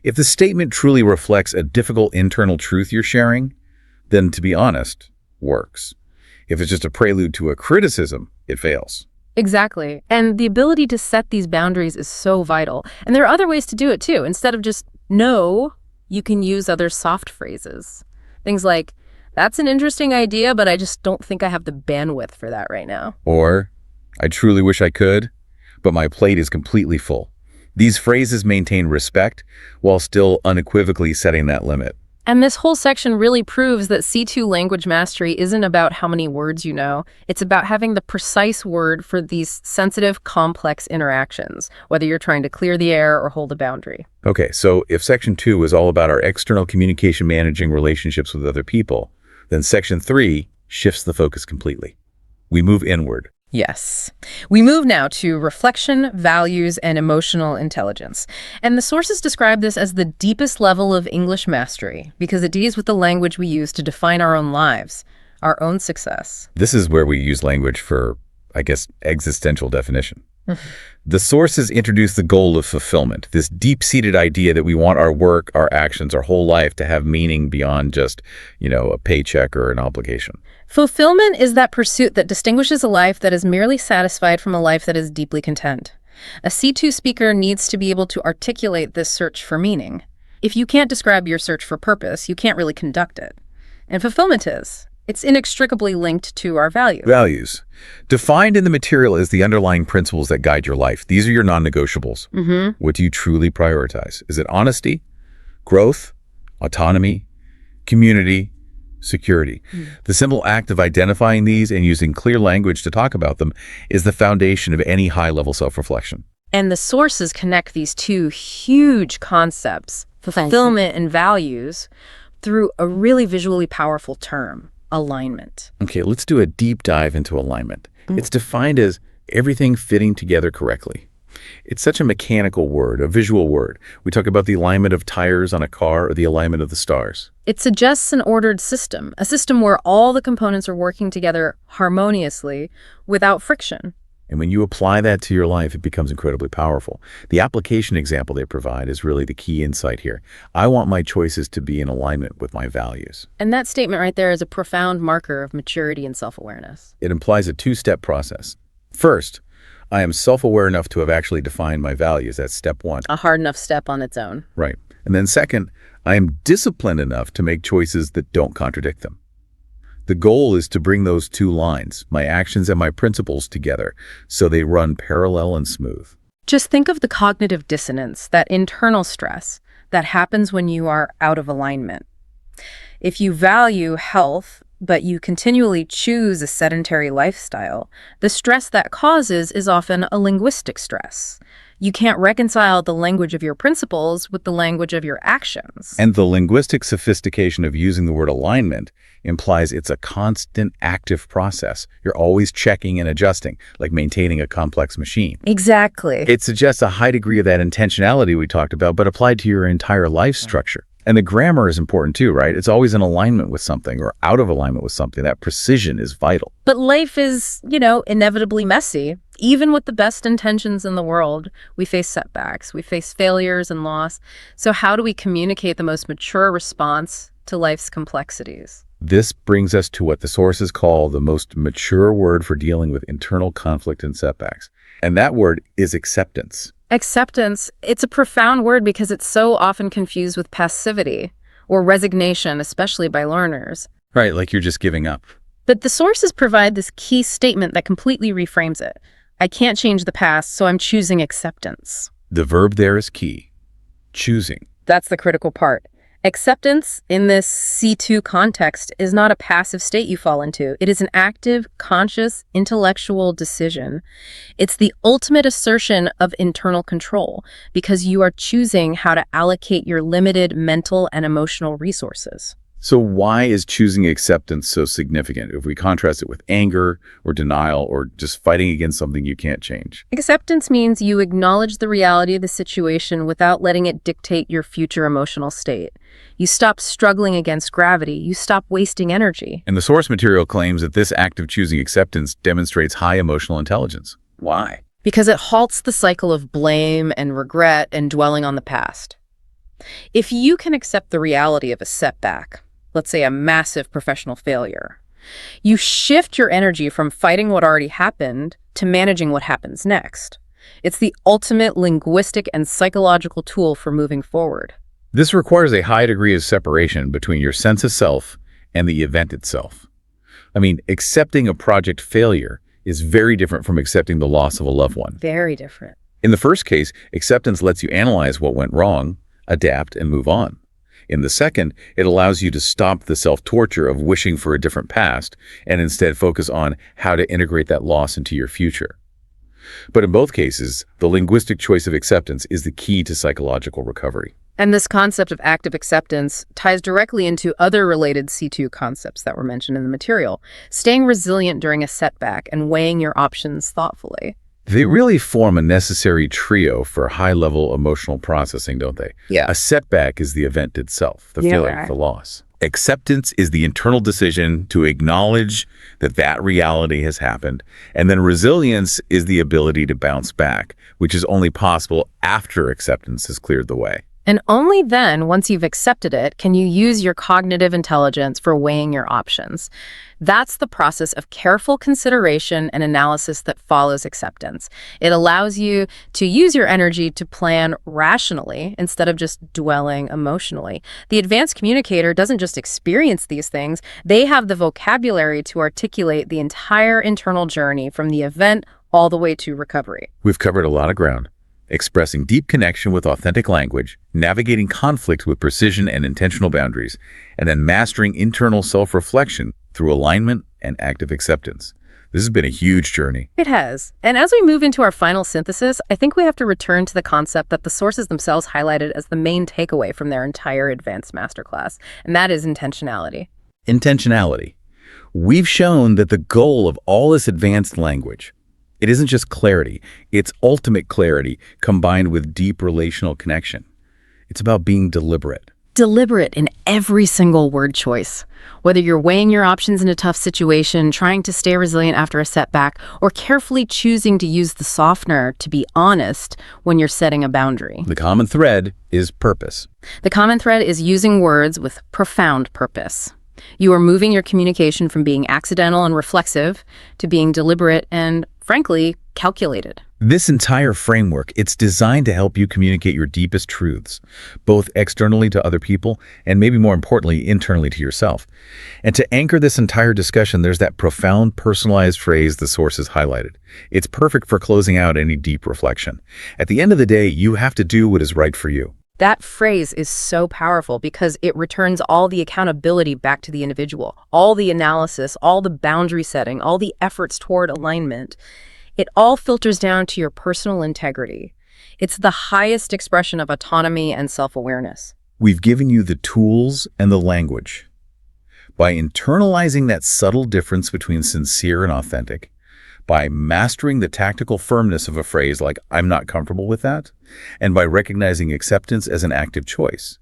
[SPEAKER 1] If the statement truly reflects a difficult internal truth you're sharing, then to be honest, works. If it's just a prelude to a criticism, it fails.
[SPEAKER 2] Exactly. And the ability to set these boundaries is so vital. And there are other ways to do it too. Instead of just no, you can use other soft phrases. Things like, that's an interesting idea, but I just don't think I have the bandwidth for that right now.
[SPEAKER 1] Or, I truly wish I could, but my plate is completely full. These phrases maintain respect while still unequivocally setting that limit.
[SPEAKER 2] And this whole section really proves that C2 language mastery isn't about how many words you know. It's about having the precise word for these sensitive, complex interactions, whether you're trying to clear the air or hold a boundary.
[SPEAKER 1] Okay, so if Section 2 was all about our external communication managing relationships with other people, then Section 3 shifts the focus completely. We move inward.
[SPEAKER 2] Yes. We move now to reflection, values, and emotional intelligence. And the sources describe this as the deepest level of English mastery because it deals with the language we use to define our own lives, our own success.
[SPEAKER 1] This is where we use language for, I guess, existential definition. The sources introduce the goal of fulfillment, this deep-seated idea that we want our work, our actions, our whole life to have meaning beyond just, a paycheck or an obligation.
[SPEAKER 2] Fulfillment is that pursuit that distinguishes a life that is merely satisfied from a life that is deeply content. A C2 speaker needs to be able to articulate this search for meaning. If you can't describe your search for purpose, you can't really conduct it. And fulfillment is. It's inextricably linked to our values.
[SPEAKER 1] Values. Defined in the material as the underlying principles that guide your life. These are your non-negotiables. What do you truly prioritize? Is it honesty, growth, autonomy, community, security? The simple act of identifying these and using clear language to talk about them is the foundation of any high-level self-reflection.
[SPEAKER 2] And the sources connect these two huge concepts, fulfillment and values, through a really visually powerful term. Alignment.
[SPEAKER 1] Okay, let's do a deep dive into alignment. It's defined as everything fitting together correctly. It's such a mechanical word, a visual word. We talk about the alignment of tires on a car or the alignment of the stars.
[SPEAKER 2] It suggests an ordered system, a system where all the components are working together harmoniously without friction.
[SPEAKER 1] And when you apply that to your life, it becomes incredibly powerful. The application example they provide is really the key insight here. I want my choices to be in alignment with my values.
[SPEAKER 2] And that statement right there is a profound marker of maturity and self-awareness.
[SPEAKER 1] It implies a two-step process. First, I am self-aware enough to have actually defined my values. That's step one.
[SPEAKER 2] A hard enough step on its own.
[SPEAKER 1] Right. And then second, I am disciplined enough to make choices that don't contradict them. The goal is to bring those two lines, my actions and my principles, together so they run parallel and smooth.
[SPEAKER 2] Just think of the cognitive dissonance, that internal stress that happens when you are out of alignment. If you value health, but you continually choose a sedentary lifestyle, the stress that causes is often a linguistic stress. You can't reconcile the language of your principles with the language of your actions.
[SPEAKER 1] And the linguistic sophistication of using the word alignment implies it's a constant active process. You're always checking and adjusting, like maintaining a complex machine.
[SPEAKER 2] Exactly.
[SPEAKER 1] It suggests a high degree of that intentionality we talked about, but applied to your entire life structure. And the grammar is important too, right? It's always in alignment with something or out of alignment with something. That precision is vital.
[SPEAKER 2] But life is, inevitably messy. Even with the best intentions in the world, we face setbacks, we face failures and loss. So how do we communicate the most mature response to life's complexities?
[SPEAKER 1] This brings us to what the sources call the most mature word for dealing with internal conflict and setbacks. And that word is acceptance.
[SPEAKER 2] Acceptance, it's a profound word because it's so often confused with passivity or resignation, especially by learners.
[SPEAKER 1] Right, like you're just giving up.
[SPEAKER 2] But the sources provide this key statement that completely reframes it. I can't change the past, so I'm choosing acceptance.
[SPEAKER 1] The verb there is key. Choosing.
[SPEAKER 2] That's the critical part. Acceptance in this C2 context is not a passive state you fall into. It is an active, conscious, intellectual decision. It's the ultimate assertion of internal control because you are choosing how to allocate your limited mental and emotional resources.
[SPEAKER 1] So why is choosing acceptance so significant if we contrast it with anger or denial or just fighting against something you can't change?
[SPEAKER 2] Acceptance means you acknowledge the reality of the situation without letting it dictate your future emotional state. You stop struggling against gravity. You stop wasting energy.
[SPEAKER 1] And the source material claims that this act of choosing acceptance demonstrates high emotional intelligence. Why?
[SPEAKER 2] Because it halts the cycle of blame and regret and dwelling on the past. If you can accept the reality of a setback, let's say a massive professional failure, you shift your energy from fighting what already happened to managing what happens next. It's the ultimate linguistic and psychological tool for moving forward.
[SPEAKER 1] This requires a high degree of separation between your sense of self and the event itself. I mean, accepting a project failure is very different from accepting the loss of a loved one.
[SPEAKER 2] Very different.
[SPEAKER 1] In the first case, acceptance lets you analyze what went wrong, adapt, and move on. In the second, it allows you to stop the self-torture of wishing for a different past and instead focus on how to integrate that loss into your future. But in both cases, the linguistic choice of acceptance is the key to psychological recovery.
[SPEAKER 2] And this concept of active acceptance ties directly into other related C2 concepts that were mentioned in the material, staying resilient during a setback and weighing your options thoughtfully.
[SPEAKER 1] They really form a necessary trio for high-level emotional processing, don't they?
[SPEAKER 2] Yeah.
[SPEAKER 1] A setback is the event itself, the failure, the loss. Acceptance is the internal decision to acknowledge that that reality has happened. And then resilience is the ability to bounce back, which is only possible after acceptance has cleared the way.
[SPEAKER 2] And only then, once you've accepted it, can you use your cognitive intelligence for weighing your options. That's the process of careful consideration and analysis that follows acceptance. It allows you to use your energy to plan rationally instead of just dwelling emotionally. The advanced communicator doesn't just experience these things, they have the vocabulary to articulate the entire internal journey from the event all the way to recovery.
[SPEAKER 1] We've covered a lot of ground. Expressing deep connection with authentic language, navigating conflict with precision and intentional boundaries, and then mastering internal self-reflection through alignment and active acceptance. This has been a huge journey.
[SPEAKER 2] It has. And as we move into our final synthesis, I think we have to return to the concept that the sources themselves highlighted as the main takeaway from their entire advanced masterclass, and that is intentionality.
[SPEAKER 1] Intentionality. We've shown that the goal of all this advanced language, it isn't just clarity, it's ultimate clarity combined with deep relational connection. It's about being deliberate.
[SPEAKER 2] Deliberate in every single word choice. Whether you're weighing your options in a tough situation, trying to stay resilient after a setback, or carefully choosing to use the softener to be honest when you're setting a boundary.
[SPEAKER 1] The common thread is purpose.
[SPEAKER 2] The common thread is using words with profound purpose. You are moving your communication from being accidental and reflexive to being deliberate and, frankly, calculated.
[SPEAKER 1] This entire framework, it's designed to help you communicate your deepest truths, both externally to other people and maybe more importantly, internally to yourself. And to anchor this entire discussion, there's that profound personalized phrase the sources highlighted. It's perfect for closing out any deep reflection. At the end of the day, you have to do what is right for you.
[SPEAKER 2] That phrase is so powerful because it returns all the accountability back to the individual, all the analysis, all the boundary setting, all the efforts toward alignment. It all filters down to your personal integrity. It's the highest expression of autonomy and self-awareness.
[SPEAKER 1] We've given you the tools and the language. By internalizing that subtle difference between sincere and authentic, by mastering the tactical firmness of a phrase like, I'm not comfortable with that, and by recognizing acceptance as an active choice,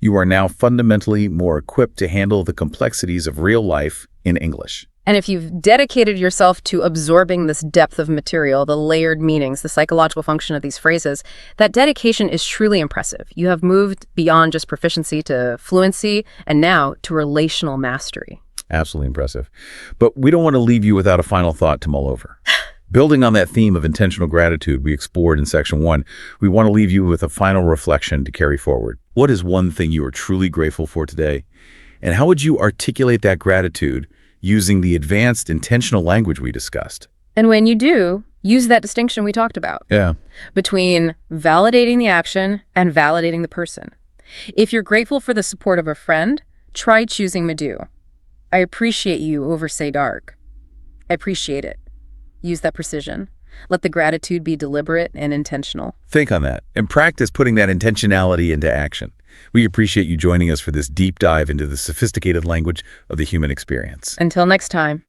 [SPEAKER 1] you are now fundamentally more equipped to handle the complexities of real life in English.
[SPEAKER 2] And if you've dedicated yourself to absorbing this depth of material, the layered meanings, the psychological function of these phrases, that dedication is truly impressive. You have moved beyond just proficiency to fluency and now to relational mastery.
[SPEAKER 1] Absolutely impressive. But we don't want to leave you without a final thought to mull over. Building on that theme of intentional gratitude we explored in Section 1, we want to leave you with a final reflection to carry forward. What is one thing you are truly grateful for today? And how would you articulate that gratitude using the advanced intentional language we discussed?
[SPEAKER 2] And when you do, use that distinction we talked about between validating the action and validating the person. If you're grateful for the support of a friend, try choosing Madhu. I appreciate you over say dark. I appreciate it. Use that precision. Let the gratitude be deliberate and intentional.
[SPEAKER 1] Think on that and practice putting that intentionality into action. We appreciate you joining us for this deep dive into the sophisticated language of the human experience.
[SPEAKER 2] Until next time.